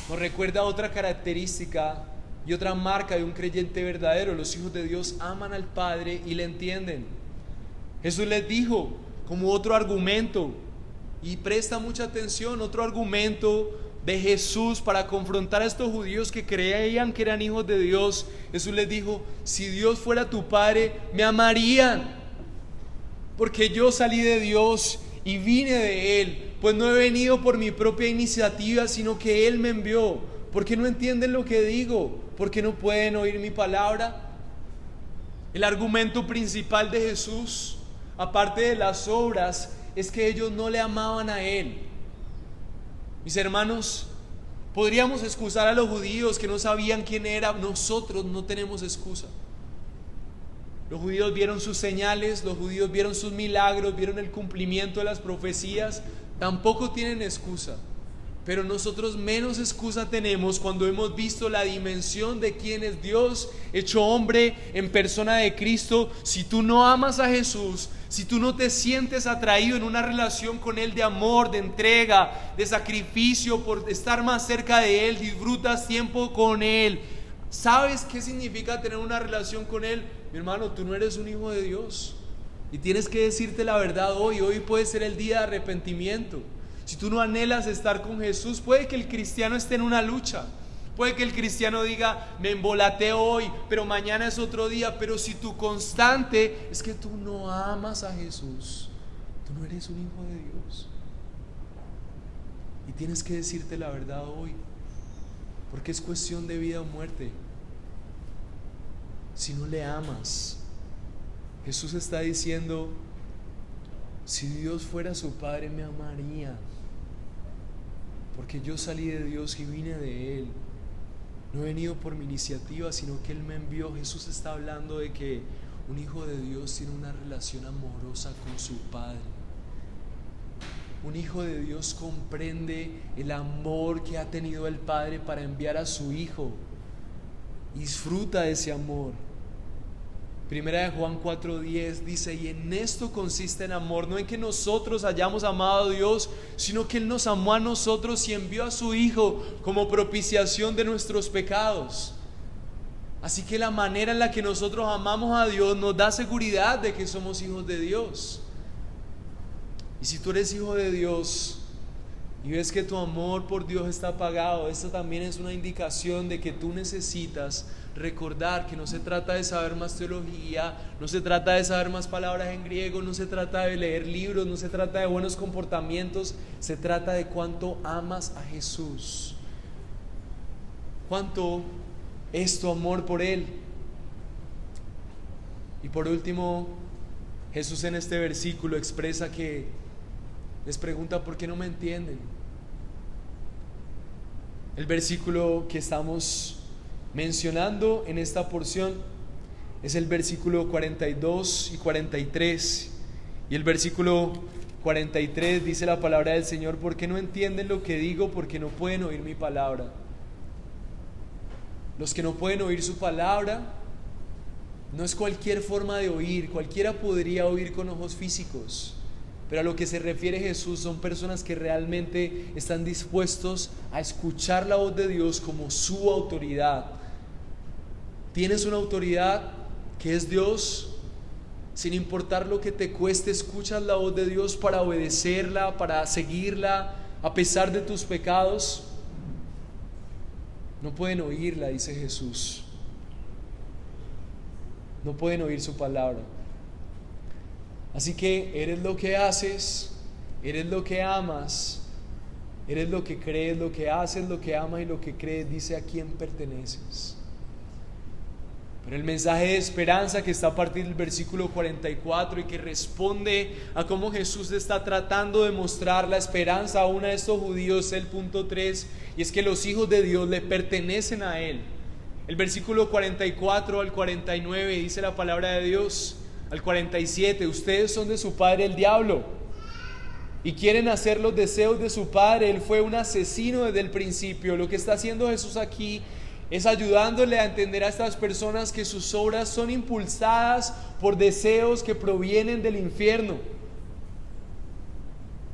Speaker 1: nos recuerda otra característica y otra marca de un creyente verdadero. Los hijos de Dios aman al Padre y le entienden. Jesús les dijo como otro argumento, y presta mucha atención, otro argumento de Jesús para confrontar a estos judíos que creían que eran hijos de Dios. Jesús les dijo: si Dios fuera tu Padre, me amarían, porque yo salí de Dios y vine de Él, pues no he venido por mi propia iniciativa, sino que Él me envió. ¿Por qué no entienden lo que digo? ¿Por qué no pueden oír mi palabra? El argumento principal de Jesús, aparte de las obras, es que ellos no le amaban a Él. Mis hermanos, podríamos excusar a los judíos que no sabían quién era. Nosotros no tenemos excusa. Los judíos vieron sus señales, los judíos vieron sus milagros, vieron el cumplimiento de las profecías. Tampoco tienen excusa. Pero nosotros menos excusa tenemos cuando hemos visto la dimensión de quién es Dios hecho hombre en persona de Cristo. Si tú no amas a Jesús, si tú no te sientes atraído en una relación con Él de amor, de entrega, de sacrificio, por estar más cerca de Él, disfrutas tiempo con Él, ¿sabes qué significa tener una relación con Él? Mi hermano, tú no eres un hijo de Dios y tienes que decirte la verdad hoy. Hoy puede ser el día de arrepentimiento. Si tú no anhelas estar con Jesús, puede que el cristiano esté en una lucha. Puede que el cristiano diga, me embolateo hoy, pero mañana es otro día. Pero si tu constante es que tú no amas a Jesús, tú no eres un hijo de Dios. Y tienes que decirte la verdad hoy, porque es cuestión de vida o muerte. Si no le amas, Jesús está diciendo, si Dios fuera su Padre me amaría, porque yo salí de Dios y vine de Él. No he venido por mi iniciativa, sino que Él me envió. Jesús está hablando de que un hijo de Dios tiene una relación amorosa con su Padre. Un hijo de Dios comprende el amor que ha tenido el Padre para enviar a su Hijo. Disfruta de ese amor. Primera de Juan 4:10 dice, y en esto consiste el amor, no en que nosotros hayamos amado a Dios, sino que Él nos amó a nosotros y envió a su Hijo como propiciación de nuestros pecados. Así que la manera en la que nosotros amamos a Dios nos da seguridad de que somos hijos de Dios. Y si tú eres hijo de Dios y ves que tu amor por Dios está apagado, esto también es una indicación de que tú necesitas recordar que no se trata de saber más teología, no se trata de saber más palabras en griego, no se trata de leer libros, no se trata de buenos comportamientos, se trata de cuánto amas a Jesús, cuánto es tu amor por Él. Y por último, Jesús en este versículo expresa que les pregunta, ¿por qué no me entienden? El versículo que estamos mencionando en esta porción es el versículo 42 y 43. Y el versículo 43 dice la palabra del Señor: ¿por qué no entienden lo que digo? Porque no pueden oír mi palabra. Los que no pueden oír su palabra no es cualquier forma de oír. Cualquiera podría oír con ojos físicos, pero a lo que se refiere Jesús son personas que realmente están dispuestos a escuchar la voz de Dios como su autoridad. Tienes una autoridad que es Dios. Sin importar lo que te cueste, escuchas la voz de Dios para obedecerla, para seguirla a pesar de tus pecados. No pueden oírla, dice Jesús. No pueden oír su palabra. Así que eres lo que haces, eres lo que amas, eres lo que crees, lo que haces, lo que amas y lo que crees, dice a quién perteneces. Pero el mensaje de esperanza que está a partir del versículo 44 y que responde a cómo Jesús está tratando de mostrar la esperanza a uno de estos judíos es el punto 3, y es que los hijos de Dios le pertenecen a Él. El versículo 44 al 49 dice la palabra de Dios. Al 47, ustedes son de su padre el diablo y quieren hacer los deseos de su padre. Él fue un asesino desde el principio. Lo que está haciendo Jesús aquí es ayudándole a entender a estas personas que sus obras son impulsadas por deseos que provienen del infierno.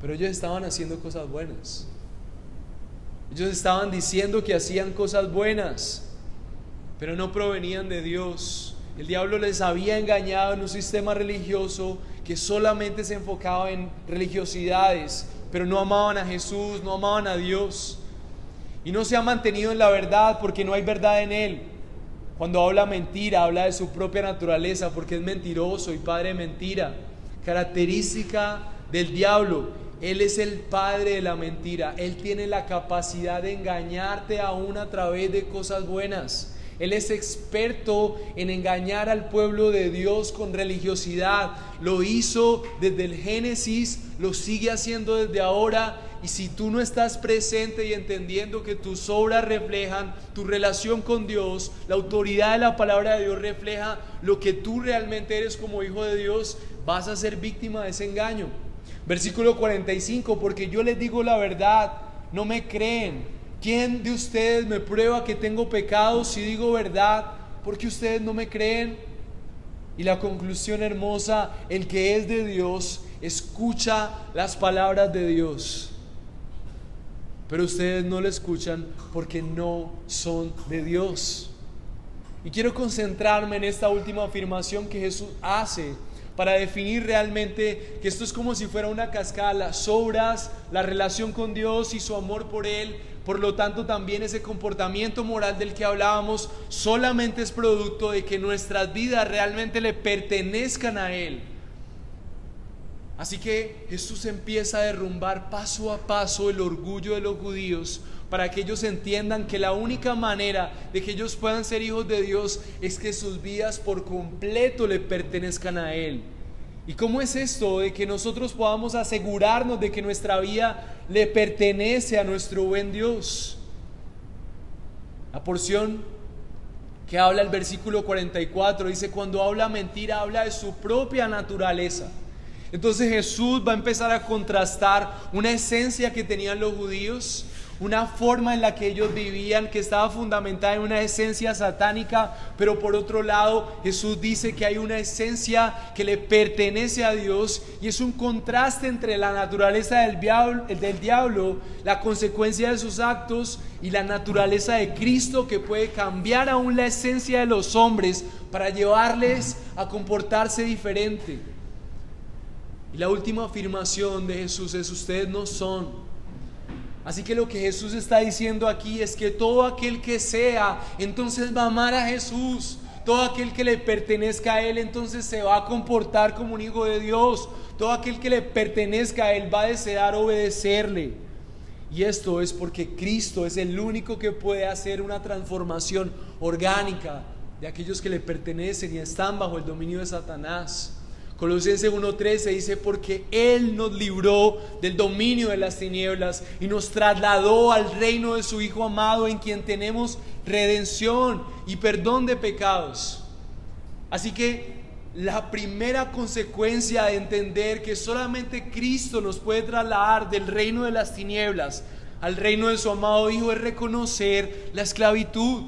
Speaker 1: Pero ellos estaban haciendo cosas buenas. Ellos estaban diciendo que hacían cosas buenas, pero no provenían de Dios. El diablo les había engañado en un sistema religioso que solamente se enfocaba en religiosidades, pero no amaban a Jesús, no amaban a Dios. Y no se ha mantenido en la verdad porque no hay verdad en Él. Cuando habla mentira, habla de su propia naturaleza porque es mentiroso y padre de mentira. Característica del diablo: Él es el padre de la mentira. Él tiene la capacidad de engañarte aún a través de cosas buenas. Él es experto en engañar al pueblo de Dios con religiosidad. Lo hizo desde el Génesis, lo sigue haciendo desde ahora. Y si tú no estás presente y entendiendo que tus obras reflejan tu relación con Dios, la autoridad de la palabra de Dios refleja lo que tú realmente eres como hijo de Dios, vas a ser víctima de ese engaño. Versículo 45, porque yo les digo la verdad, no me creen. ¿Quién de ustedes me prueba que tengo pecado si digo verdad? ¿Por qué ustedes no me creen? Y la conclusión hermosa, el que es de Dios escucha las palabras de Dios. Pero ustedes no le escuchan porque no son de Dios. Y quiero concentrarme en esta última afirmación que Jesús hace para definir realmente que esto es como si fuera una cascada, las obras, la relación con Dios y su amor por Él. Por lo tanto, también ese comportamiento moral del que hablábamos solamente es producto de que nuestras vidas realmente le pertenezcan a Él. Así que Jesús empieza a derrumbar paso a paso el orgullo de los judíos para que ellos entiendan que la única manera de que ellos puedan ser hijos de Dios es que sus vidas por completo le pertenezcan a Él. ¿Y cómo es esto de que nosotros podamos asegurarnos de que nuestra vida le pertenece a nuestro buen Dios? La porción que habla el versículo 44 dice: cuando habla mentira, habla de su propia naturaleza. Entonces Jesús va a empezar a contrastar una esencia que tenían los judíos, una forma en la que ellos vivían que estaba fundamentada en una esencia satánica, pero por otro lado Jesús dice que hay una esencia que le pertenece a Dios, y es un contraste entre la naturaleza del diablo, la consecuencia de sus actos, y la naturaleza de Cristo, que puede cambiar aún la esencia de los hombres para llevarles a comportarse diferente. Y la última afirmación de Jesús es: ustedes no son. Así que lo que Jesús está diciendo aquí es que todo aquel que sea, entonces va a amar a Jesús. Todo aquel que le pertenezca a Él, entonces se va a comportar como un hijo de Dios. Todo aquel que le pertenezca a Él va a desear obedecerle. Y esto es porque Cristo es el único que puede hacer una transformación orgánica de aquellos que le pertenecen y están bajo el dominio de Satanás. Colosenses 1:13 dice: porque Él nos libró del dominio de las tinieblas y nos trasladó al reino de su Hijo amado, en quien tenemos redención y perdón de pecados. Así que la primera consecuencia de entender que solamente Cristo nos puede trasladar del reino de las tinieblas al reino de su amado Hijo es reconocer la esclavitud.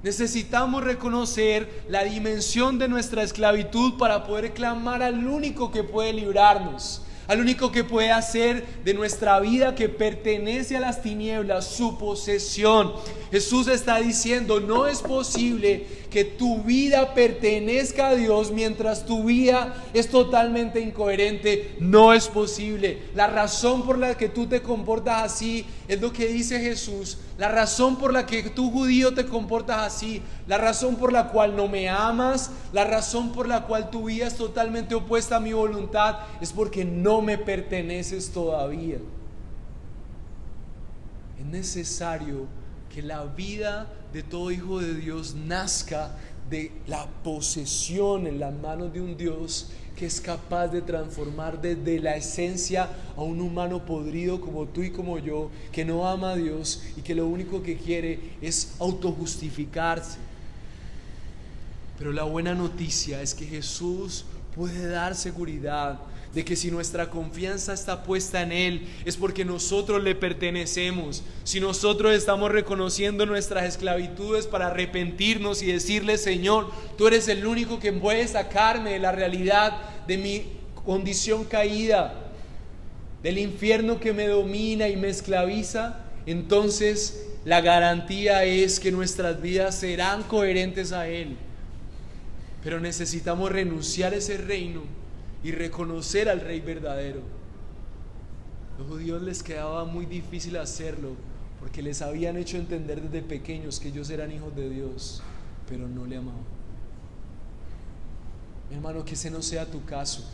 Speaker 1: Necesitamos reconocer la dimensión de nuestra esclavitud para poder clamar al único que puede librarnos, al único que puede hacer de nuestra vida que pertenece a las tinieblas su posesión. Jesús está diciendo: no es posible que tu vida pertenezca a Dios mientras tu vida es totalmente incoherente. No es posible. La razón por la que tú te comportas así es lo que dice Jesús. La razón por la que tú, judío, te comportas así, la razón por la cual no me amas, la razón por la cual tu vida es totalmente opuesta a mi voluntad, es porque no me perteneces todavía. Es necesario que la vida de todo hijo de Dios nazca de la posesión en las manos de un Dios que es capaz de transformar desde la esencia a un humano podrido como tú y como yo, que no ama a Dios y que lo único que quiere es autojustificarse. Pero la buena noticia es que Jesús puede dar seguridad de que si nuestra confianza está puesta en Él, es porque nosotros le pertenecemos. Si nosotros estamos reconociendo nuestras esclavitudes para arrepentirnos y decirle: Señor, tú eres el único que puede sacarme de la realidad de mi condición caída, del infierno que me domina y me esclaviza, entonces la garantía es que nuestras vidas serán coherentes a Él. Pero necesitamos renunciar a ese reino y reconocer al Rey verdadero. A los judíos les quedaba muy difícil hacerlo porque les habían hecho entender desde pequeños que ellos eran hijos de Dios, pero no le amaban. Mi hermano, que ese no sea tu caso.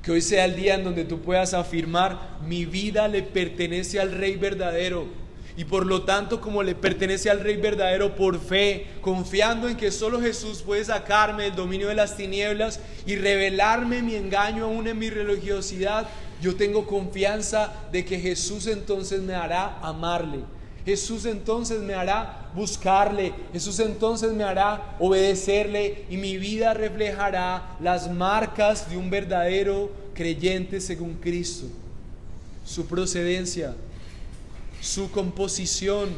Speaker 1: Que hoy sea el día en donde tú puedas afirmar: mi vida le pertenece al Rey verdadero. Y por lo tanto, como le pertenece al Rey verdadero, por fe, confiando en que solo Jesús puede sacarme del dominio de las tinieblas y revelarme mi engaño aún en mi religiosidad, yo tengo confianza de que Jesús entonces me hará amarle. Jesús entonces me hará buscarle. Jesús entonces me hará obedecerle, y mi vida reflejará las marcas de un verdadero creyente según Cristo. Su procedencia, su composición,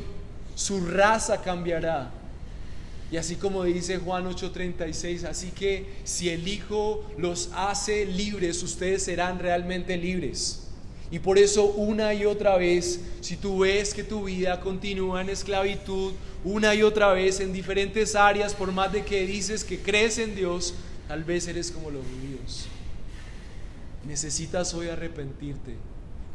Speaker 1: su raza cambiará. Y así como dice Juan 8:36, así que si el Hijo los hace libres, ustedes serán realmente libres. Y por eso una y otra vez, si tú ves que tu vida continúa en esclavitud, una y otra vez en diferentes áreas, por más de que dices que crees en Dios, tal vez eres como los judíos. Necesitas hoy arrepentirte.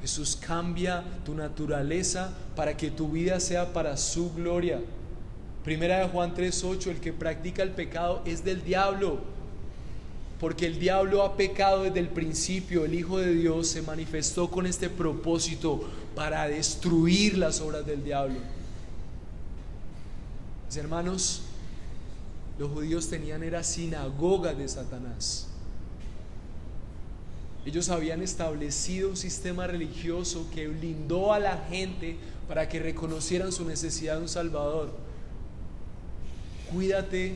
Speaker 1: Jesús cambia tu naturaleza para que tu vida sea para su gloria. Primera de Juan 3:8, el que practica el pecado es del diablo, porque el diablo ha pecado desde el principio. El Hijo de Dios se manifestó con este propósito para destruir las obras del diablo. Mis hermanos, los judíos tenían era sinagogas de Satanás. Ellos habían establecido un sistema religioso que blindó a la gente para que reconocieran su necesidad de un Salvador. Cuídate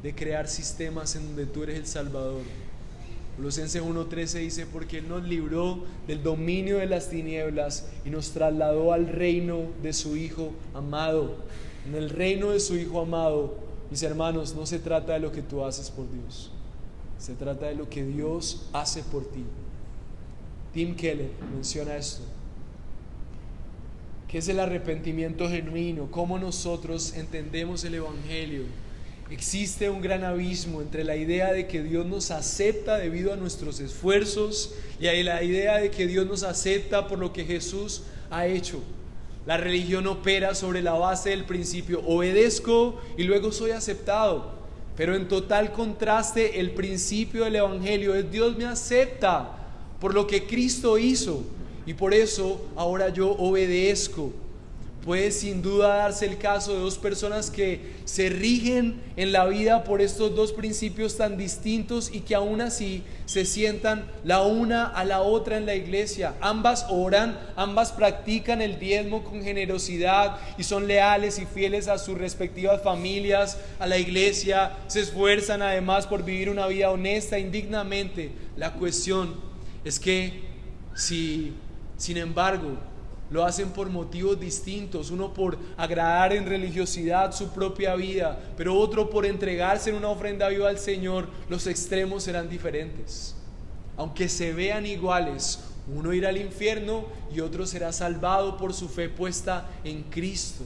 Speaker 1: de crear sistemas en donde tú eres el Salvador. Colosenses 1:13 dice: porque Él nos libró del dominio de las tinieblas y nos trasladó al reino de su Hijo amado. En el reino de su Hijo amado, mis hermanos, no se trata de lo que tú haces por Dios, se trata de lo que Dios hace por ti. Tim Keller menciona esto. ¿Qué es el arrepentimiento genuino? ¿Cómo nosotros entendemos el Evangelio? Existe un gran abismo entre la idea de que Dios nos acepta debido a nuestros esfuerzos y la idea de que Dios nos acepta por lo que Jesús ha hecho. La religión opera sobre la base del principio: obedezco y luego soy aceptado. Pero en total contraste, el principio del Evangelio es: Dios me acepta por lo que Cristo hizo, y por eso ahora yo obedezco. Puede sin duda darse el caso de dos personas que se rigen en la vida por estos dos principios tan distintos y que aún así se sientan la una a la otra en la iglesia. Ambas oran, ambas practican el diezmo con generosidad y son leales y fieles a sus respectivas familias, a la iglesia, se esfuerzan además por vivir una vida honesta, indignamente. La cuestión es que sin embargo, lo hacen por motivos distintos, uno por agradar en religiosidad su propia vida, pero otro por entregarse en una ofrenda viva al Señor, los extremos serán diferentes. Aunque se vean iguales, uno irá al infierno y otro será salvado por su fe puesta en Cristo.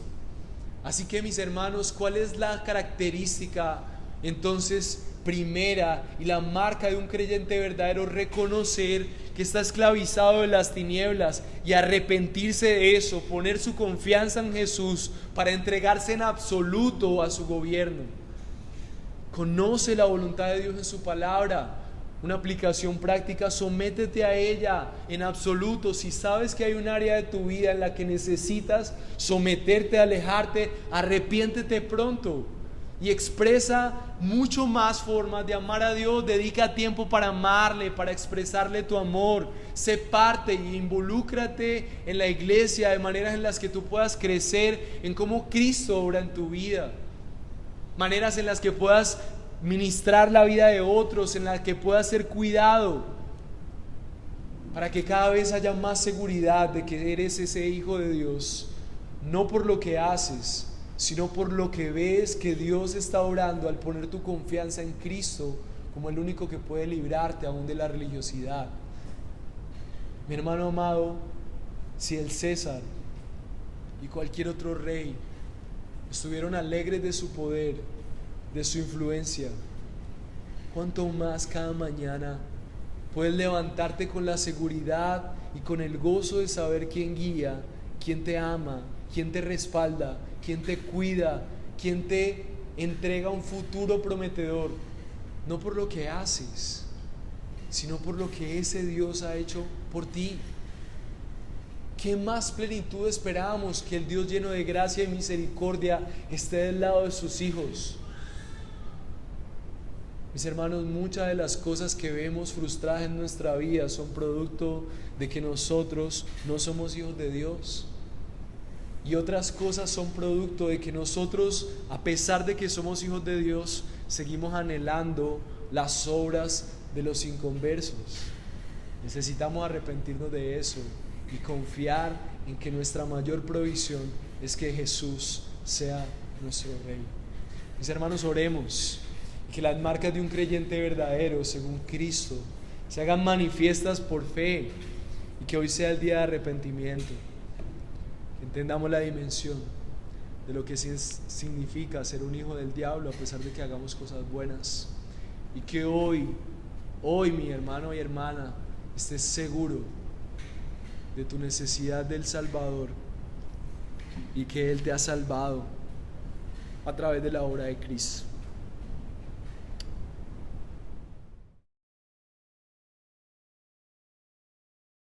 Speaker 1: Así que, mis hermanos, ¿cuál es la característica entonces primera y la marca de un creyente verdadero? Reconocer que está esclavizado de las tinieblas y arrepentirse de eso, poner su confianza en Jesús para entregarse en absoluto a su gobierno. Conoce la voluntad de Dios en su palabra. Una aplicación práctica: sométete a ella en absoluto. Si sabes que hay un área de tu vida en la que necesitas someterte, alejarte, arrepiéntete pronto. Y expresa mucho más formas de amar a Dios. Dedica tiempo para amarle, para expresarle tu amor. Sé parte y involúcrate en la iglesia de maneras en las que tú puedas crecer en cómo Cristo obra en tu vida. Maneras en las que puedas ministrar la vida de otros, en las que puedas ser cuidado, para que cada vez haya más seguridad de que eres ese hijo de Dios, no por lo que haces, sino por lo que ves que Dios está obrando al poner tu confianza en Cristo como el único que puede librarte aún de la religiosidad. Mi hermano amado, si el César y cualquier otro rey estuvieron alegres de su poder, de su influencia, ¿cuánto más cada mañana puedes levantarte con la seguridad y con el gozo de saber quién guía, quién te ama, quién te respalda, quién te cuida, quién te entrega un futuro prometedor? No por lo que haces, sino por lo que ese Dios ha hecho por ti. ¿Qué más plenitud esperamos que el Dios lleno de gracia y misericordia esté del lado de sus hijos? Mis hermanos, muchas de las cosas que vemos frustradas en nuestra vida son producto de que nosotros no somos hijos de Dios. Y otras cosas son producto de que nosotros, a pesar de que somos hijos de Dios, seguimos anhelando las obras de los inconversos. Necesitamos arrepentirnos de eso y confiar en que nuestra mayor provisión es que Jesús sea nuestro Rey. Mis hermanos, oremos y que las marcas de un creyente verdadero, según Cristo, se hagan manifiestas por fe, y que hoy sea el día de arrepentimiento. Que entendamos la dimensión de lo que significa ser un hijo del diablo a pesar de que hagamos cosas buenas, y que hoy mi hermano y hermana, estés seguro de tu necesidad del Salvador y que Él te ha salvado a través de la obra de Cristo.